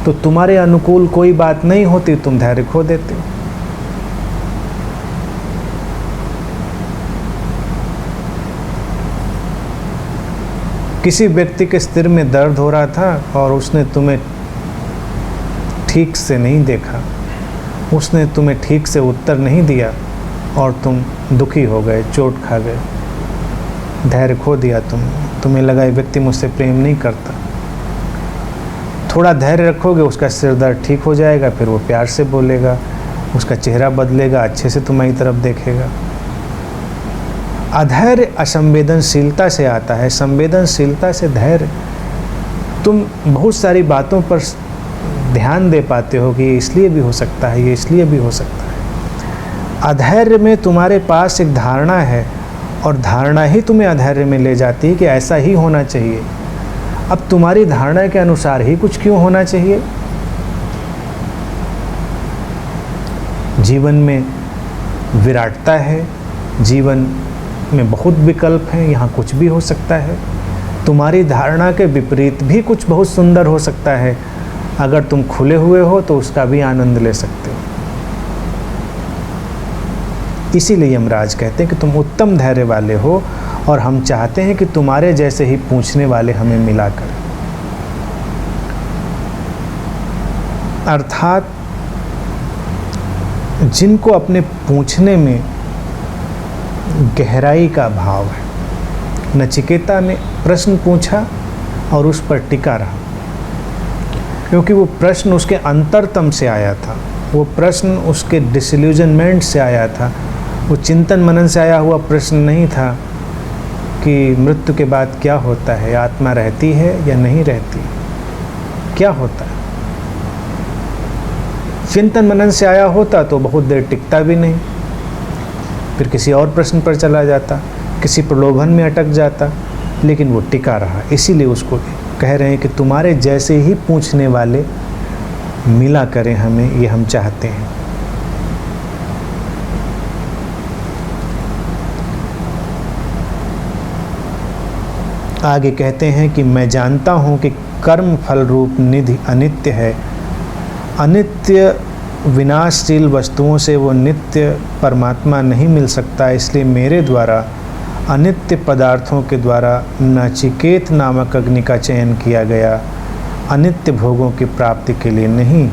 तो तुम्हारे अनुकूल कोई बात नहीं होती, तुम धैर्य खो देते हो। किसी व्यक्ति के सिर में दर्द हो रहा था और उसने तुम्हें ठीक से नहीं देखा, उसने तुम्हें ठीक से उत्तर नहीं दिया और तुम दुखी हो गए, चोट खा गए, धैर्य खो दिया। तुम्हें लगा ये व्यक्ति मुझसे प्रेम नहीं करता, थोड़ा धैर्य रखोगे, उसका सिर दर्द ठीक हो जाएगा, फिर वो प्यार से बोलेगा, उसका चेहरा बदलेगा, अच्छे से तुम्हारी तरफ देखेगा। अधैर्य असंवेदनशीलता से आता है, संवेदनशीलता से धैर्य। तुम बहुत सारी बातों पर ध्यान दे पाते हो कि ये इसलिए भी हो सकता है, ये इसलिए भी हो सकता है। अधैर्य में तुम्हारे पास एक धारणा है और धारणा ही तुम्हें अधैर्य में ले जाती है कि ऐसा ही होना चाहिए। अब तुम्हारी धारणा के अनुसार ही कुछ क्यों होना चाहिए? जीवन में विराटता है, जीवन में बहुत विकल्प हैं, यहाँ कुछ भी हो सकता है। तुम्हारी धारणा के विपरीत भी कुछ बहुत सुंदर हो सकता है। अगर तुम खुले हुए हो तो उसका भी आनंद ले सकते हो। इसीलिए यमराज कहते हैं कि तुम उत्तम धैर्य वाले हो और हम चाहते हैं कि तुम्हारे जैसे ही पूछने वाले हमें मिला करें। अर्थात जिनको अपने पूछने में गहराई का भाव है। नचिकेता ने प्रश्न पूछा और उस पर टिका रहा, क्योंकि वो प्रश्न उसके अंतरतम से आया था, वो प्रश्न उसके डिसइल्यूजनमेंट से आया था, वो चिंतन मनन से आया हुआ प्रश्न नहीं था कि मृत्यु के बाद क्या होता है, आत्मा रहती है या नहीं रहती, क्या होता है। चिंतन मनन से आया होता तो बहुत देर टिकता भी नहीं, फिर किसी और प्रश्न पर चला जाता, किसी प्रलोभन में अटक जाता, लेकिन वो टिका रहा। इसीलिए उसको कह रहे हैं कि तुम्हारे जैसे ही पूछने वाले मिला करें हमें, ये हम चाहते हैं। आगे कहते हैं कि मैं जानता हूँ कि कर्म फल रूप निधि अनित्य है। अनित्य विनाशशील वस्तुओं से वो नित्य परमात्मा नहीं मिल सकता, इसलिए मेरे द्वारा अनित्य पदार्थों के द्वारा नचिकेत नामक अग्नि का चयन किया गया, अनित्य भोगों की प्राप्ति के लिए नहीं।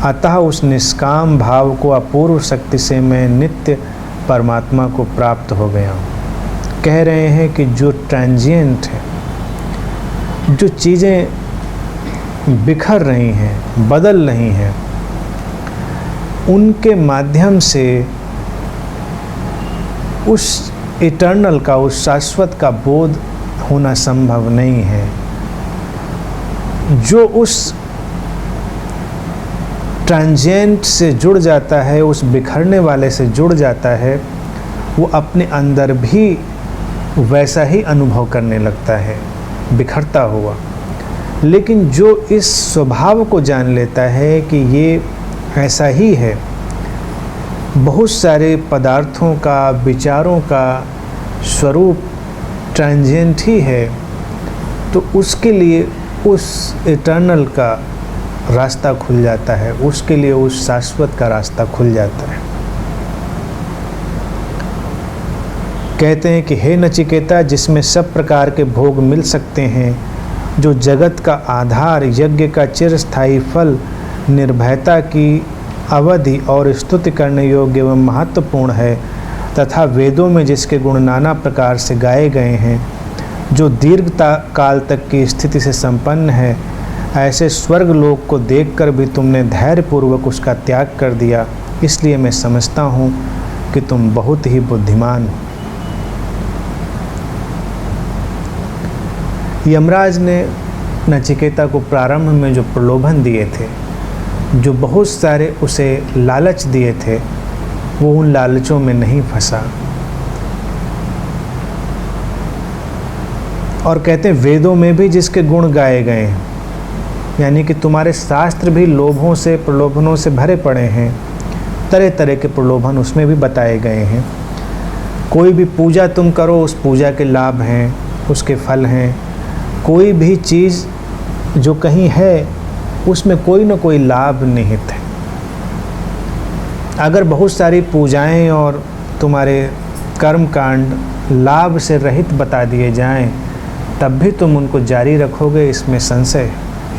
अतः उस निष्काम भाव को अपूर्व शक्ति से मैं नित्य परमात्मा को प्राप्त हो गया हूँ। कह रहे हैं कि जो ट्रांजिएंट है, जो चीज़ें बिखर रही हैं, बदल रही हैं, उनके माध्यम से उस इटर्नल का, उस शाश्वत का बोध होना संभव नहीं है। जो उस ट्रांजिएंट से जुड़ जाता है, उस बिखरने वाले से जुड़ जाता है, वो अपने अंदर भी वैसा ही अनुभव करने लगता है, बिखरता हुआ। लेकिन जो इस स्वभाव को जान लेता है कि ये ऐसा ही है, बहुत सारे पदार्थों का, विचारों का स्वरूप ट्रांजिएंट ही है, तो उसके लिए उस इटर्नल का रास्ता खुल जाता है, उसके लिए उस शाश्वत का रास्ता खुल जाता है। कहते हैं कि हे नचिकेता, जिसमें सब प्रकार के भोग मिल सकते हैं, जो जगत का आधार, यज्ञ का चिरस्थायी फल, निर्भयता की अवधि और स्तुति करने योग्य एवं महत्वपूर्ण है, तथा वेदों में जिसके गुण नाना प्रकार से गाए गए हैं, जो दीर्घ काल तक की स्थिति से संपन्न है, ऐसे स्वर्ग लोक को देखकर भी तुमने धैर्यपूर्वक उसका त्याग कर दिया। इसलिए मैं समझता हूँ कि तुम बहुत ही बुद्धिमान हो। यमराज ने नचिकेता को प्रारंभ में जो प्रलोभन दिए थे, जो बहुत सारे उसे लालच दिए थे, वो उन लालचों में नहीं फंसा। और कहते हैं वेदों में भी जिसके गुण गाए गए हैं, यानी कि तुम्हारे शास्त्र भी लोभों से, प्रलोभनों से भरे पड़े हैं। तरह तरह के प्रलोभन उसमें भी बताए गए हैं। कोई भी पूजा तुम करो, उस पूजा के लाभ हैं, उसके फल हैं। कोई भी चीज़ जो कहीं है, उसमें कोई न कोई लाभ निहित है। अगर बहुत सारी पूजाएं और तुम्हारे कर्मकांड लाभ से रहित बता दिए जाएं, तब भी तुम उनको जारी रखोगे, इसमें संशय,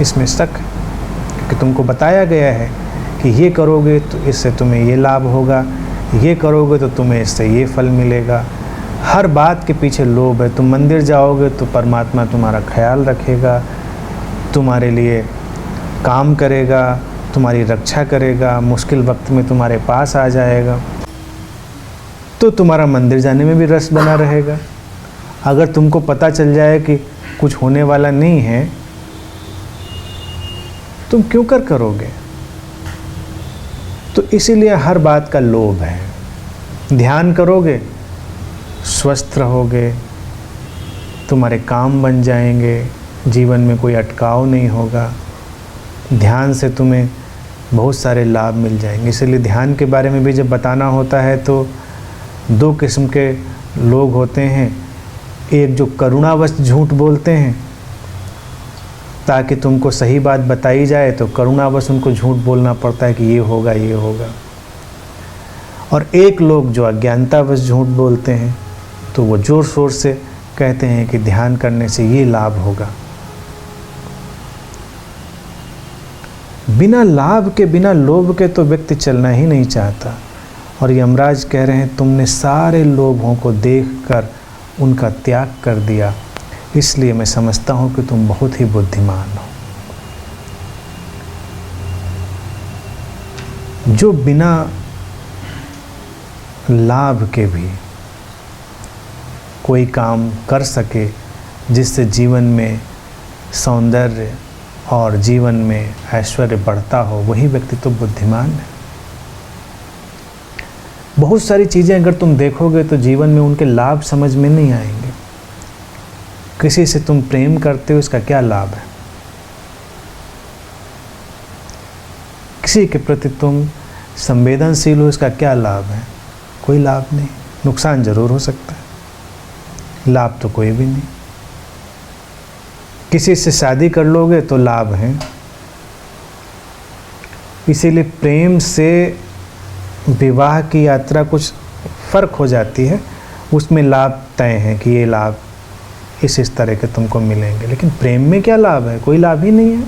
इसमें शक है। कि तुमको बताया गया है कि ये करोगे तो इससे तुम्हें ये लाभ होगा, ये करोगे तो तुम्हें इससे ये फल मिलेगा। हर बात के पीछे लोभ है। तुम मंदिर जाओगे तो परमात्मा तुम्हारा ख्याल रखेगा, तुम्हारे लिए काम करेगा, तुम्हारी रक्षा करेगा, मुश्किल वक्त में तुम्हारे पास आ जाएगा, तो तुम्हारा मंदिर जाने में भी रस बना रहेगा। अगर तुमको पता चल जाए कि कुछ होने वाला नहीं है, तुम क्यों करोगे? तो इसीलिए हर बात का लोभ है। ध्यान करोगे, स्वस्थ रहोगे, तुम्हारे काम बन जाएंगे, जीवन में कोई अटकाव नहीं होगा, ध्यान से तुम्हें बहुत सारे लाभ मिल जाएंगे। इसलिए ध्यान के बारे में भी जब बताना होता है तो दो किस्म के लोग होते हैं। एक जो करुणावश झूठ बोलते हैं ताकि तुमको सही बात बताई जाए, तो करुणावश उनको झूठ बोलना पड़ता है कि ये होगा ये होगा। और एक लोग जो अज्ञानतावश झूठ बोलते हैं, तो वो ज़ोर शोर से कहते हैं कि ध्यान करने से ये लाभ होगा। बिना लाभ के, बिना लोभ के तो व्यक्ति चलना ही नहीं चाहता। और यमराज कह रहे हैं तुमने सारे लोभों को देखकर उनका त्याग कर दिया, इसलिए मैं समझता हूँ कि तुम बहुत ही बुद्धिमान हो। जो बिना लाभ के भी कोई काम कर सके जिससे जीवन में सौंदर्य और जीवन में ऐश्वर्य बढ़ता हो, वही व्यक्ति तो बुद्धिमान है। बहुत सारी चीज़ें अगर तुम देखोगे तो जीवन में उनके लाभ समझ में नहीं आएंगे। किसी से तुम प्रेम करते हो, इसका क्या लाभ है? किसी के प्रति तुम संवेदनशील हो, इसका क्या लाभ है? कोई लाभ नहीं। नुकसान जरूर हो सकता है, लाभ तो कोई भी नहीं। किसी से शादी कर लोगे तो लाभ है। इसीलिए प्रेम से विवाह की यात्रा कुछ फ़र्क हो जाती है, उसमें लाभ तय है कि ये लाभ इस तरह के तुमको मिलेंगे। लेकिन प्रेम में क्या लाभ है? कोई लाभ ही नहीं है।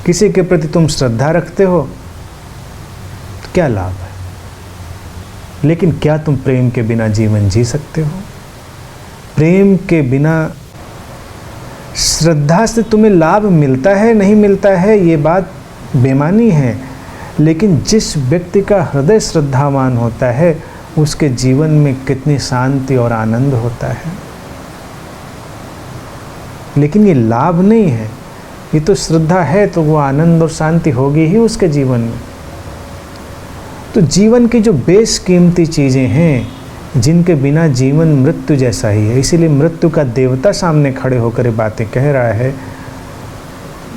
किसी के प्रति तुम श्रद्धा रखते हो तो क्या लाभ है? लेकिन क्या तुम प्रेम के बिना जीवन जी सकते हो? प्रेम के बिना, श्रद्धा से तुम्हें लाभ मिलता है नहीं मिलता है ये बात बेमानी है, लेकिन जिस व्यक्ति का हृदय श्रद्धावान होता है उसके जीवन में कितनी शांति और आनंद होता है। लेकिन ये लाभ नहीं है, ये तो श्रद्धा है, तो वो आनंद और शांति होगी ही उसके जीवन में। तो जीवन की जो बेशकीमती चीज़ें हैं, जिनके बिना जीवन मृत्यु जैसा ही है, इसीलिए मृत्यु का देवता सामने खड़े होकर बातें कह रहा है,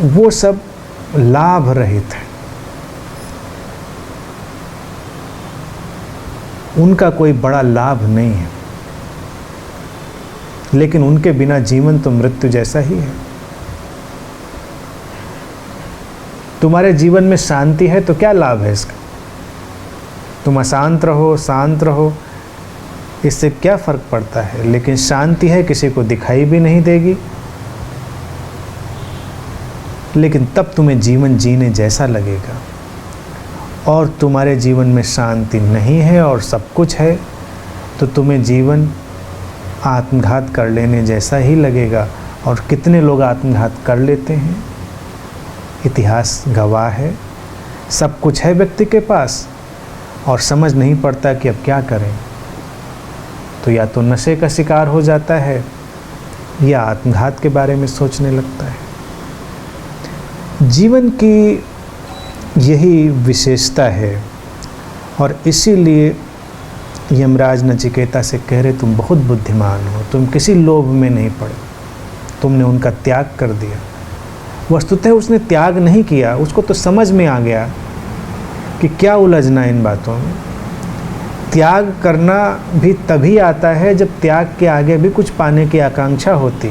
वो सब लाभ रहित है। उनका कोई बड़ा लाभ नहीं है, लेकिन उनके बिना जीवन तो मृत्यु जैसा ही है। तुम्हारे जीवन में शांति है तो क्या लाभ है इसका? तुम अशांत रहो, शांत रहो, इससे क्या फ़र्क पड़ता है? लेकिन शांति है, किसी को दिखाई भी नहीं देगी, लेकिन तब तुम्हें जीवन जीने जैसा लगेगा। और तुम्हारे जीवन में शांति नहीं है और सब कुछ है, तो तुम्हें जीवन आत्मघात कर लेने जैसा ही लगेगा। और कितने लोग आत्मघात कर लेते हैं, इतिहास गवाह है। सब कुछ है व्यक्ति के पास और समझ नहीं पड़ता कि अब क्या करें। तो या तो नशे का शिकार हो जाता है या आत्मघात के बारे में सोचने लगता है। जीवन की यही विशेषता है और इसीलिए यमराज नचिकेता से कह रहे तुम बहुत बुद्धिमान हो, तुम किसी लोभ में नहीं पड़े, तुमने उनका त्याग कर दिया। वस्तुतः उसने त्याग नहीं किया, उसको तो समझ में आ गया कि क्या उलझना इन बातों में। त्याग करना भी तभी आता है जब त्याग के आगे भी कुछ पाने की आकांक्षा होती।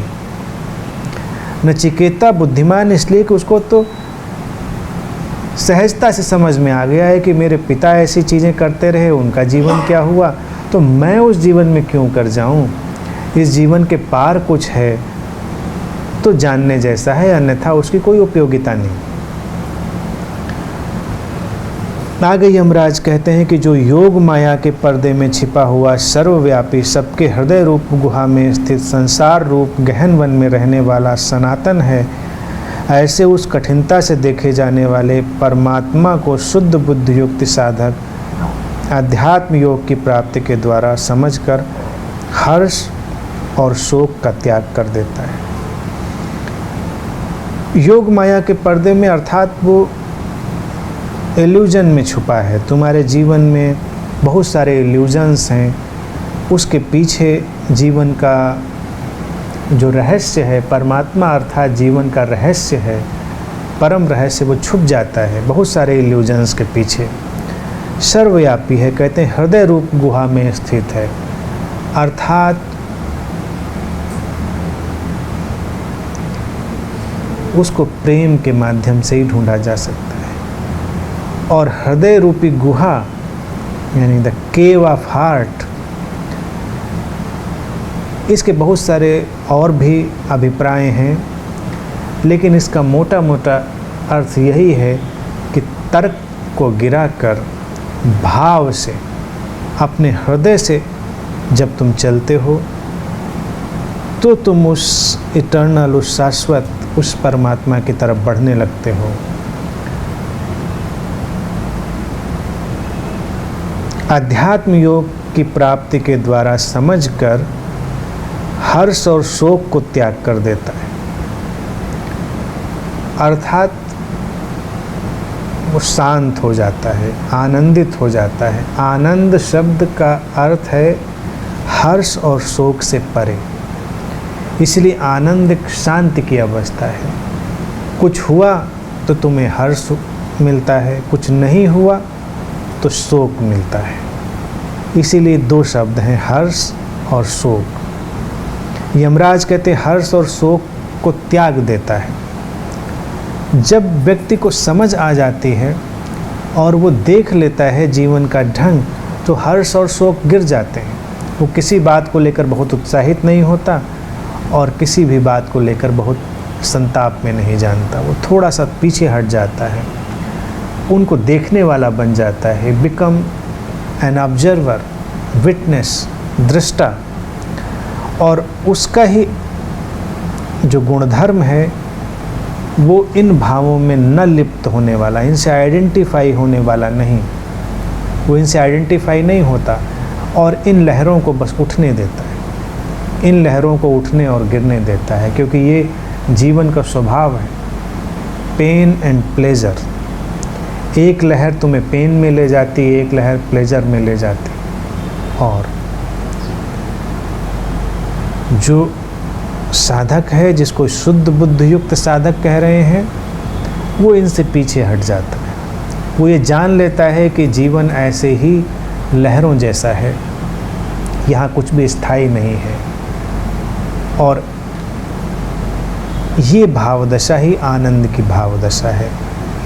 नचिकेता बुद्धिमान इसलिए कि उसको तो सहजता से समझ में आ गया है कि मेरे पिता ऐसी चीज़ें करते रहे, उनका जीवन क्या हुआ, तो मैं उस जीवन में क्यों कर जाऊं। इस जीवन के पार कुछ है तो जानने जैसा है, अन्यथा उसकी कोई उपयोगिता नहीं। आगे यमराज कहते हैं कि जो योग माया के पर्दे में छिपा हुआ सर्वव्यापी, सबके हृदय रूप गुहा में स्थित संसार रूप गहन वन में रहने वाला सनातन है, ऐसे उस कठिनता से देखे जाने वाले परमात्मा को शुद्ध बुद्धि युक्त साधक अध्यात्म योग की प्राप्ति के द्वारा समझकर हर्ष और शोक का त्याग कर देता है। योग माया के पर्दे में अर्थात वो इल्यूजन में छुपा है। तुम्हारे जीवन में बहुत सारे इल्यूजन्स हैं, उसके पीछे जीवन का जो रहस्य है, परमात्मा अर्थात जीवन का रहस्य है, परम रहस्य, वो छुप जाता है बहुत सारे इल्यूजन्स के पीछे। सर्वव्यापी है, कहते हैं हृदय रूप गुहा में स्थित है, अर्थात उसको प्रेम के माध्यम से ही ढूंढा जा सकता है। और हृदय रूपी गुहा यानी द केव ऑफ हार्ट, इसके बहुत सारे और भी अभिप्राय हैं, लेकिन इसका मोटा मोटा अर्थ यही है कि तर्क को गिराकर भाव से, अपने हृदय से जब तुम चलते हो तो तुम उस इटर्नल, उस शाश्वत, उस परमात्मा की तरफ बढ़ने लगते हो। अध्यात्म योग की प्राप्ति के द्वारा समझकर हर्ष और शोक को त्याग कर देता है, अर्थात वो शांत हो जाता है, आनंदित हो जाता है। आनंद शब्द का अर्थ है हर्ष और शोक से परे, इसलिए आनंद एक शांति की अवस्था है। कुछ हुआ तो तुम्हें हर्ष मिलता है, कुछ नहीं हुआ तो शोक मिलता है। इसीलिए दो शब्द हैं, हर्ष और शोक। यमराज कहते हैं हर्ष और शोक को त्याग देता है। जब व्यक्ति को समझ आ जाती है और वो देख लेता है जीवन का ढंग, तो हर्ष और शोक गिर जाते हैं। वो किसी बात को लेकर बहुत उत्साहित नहीं होता और किसी भी बात को लेकर बहुत संताप में नहीं जानता। वो थोड़ा सा पीछे हट जाता है, उनको देखने वाला बन जाता है, बिकम एन ऑब्जर्वर, विटनेस, दृष्टा। और उसका ही जो गुणधर्म है वो इन भावों में न लिप्त होने वाला, इनसे आइडेंटिफाई होने वाला नहीं, वो इनसे आइडेंटिफाई नहीं होता और इन लहरों को बस उठने देता है, इन लहरों को उठने और गिरने देता है, क्योंकि ये जीवन का स्वभाव है, पेन एंड प्लेजर। एक लहर तुम्हें पेन में ले जाती है, एक लहर प्लेजर में ले जाती है। और जो साधक है, जिसको शुद्ध बुद्ध युक्त साधक कह रहे हैं, वो इनसे पीछे हट जाता है। वो ये जान लेता है कि जीवन ऐसे ही लहरों जैसा है, यहाँ कुछ भी स्थायी नहीं है। और ये भावदशा ही आनंद की भावदशा है।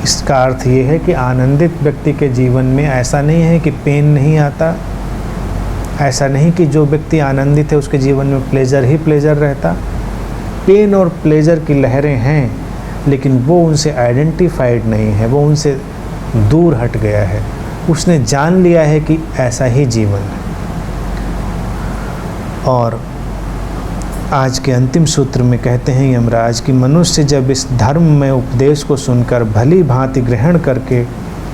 इसका अर्थ ये है कि आनंदित व्यक्ति के जीवन में ऐसा नहीं है कि पेन नहीं आता, ऐसा नहीं कि जो व्यक्ति आनंदित है उसके जीवन में प्लेजर ही प्लेजर रहता। पेन और प्लेजर की लहरें हैं, लेकिन वो उनसे आइडेंटिफाइड नहीं है, वो उनसे दूर हट गया है। उसने जान लिया है कि ऐसा ही जीवन है। और आज के अंतिम सूत्र में कहते हैं यमराज कि मनुष्य जब इस धर्म में उपदेश को सुनकर भली भांति ग्रहण करके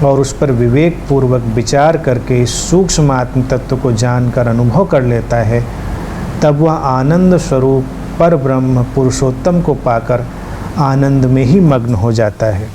और उस पर विवेक पूर्वक विचार करके इस सूक्ष्म आत्म तत्व को जानकर अनुभव कर लेता है, तब वह आनंद स्वरूप पर ब्रह्म पुरुषोत्तम को पाकर आनंद में ही मग्न हो जाता है।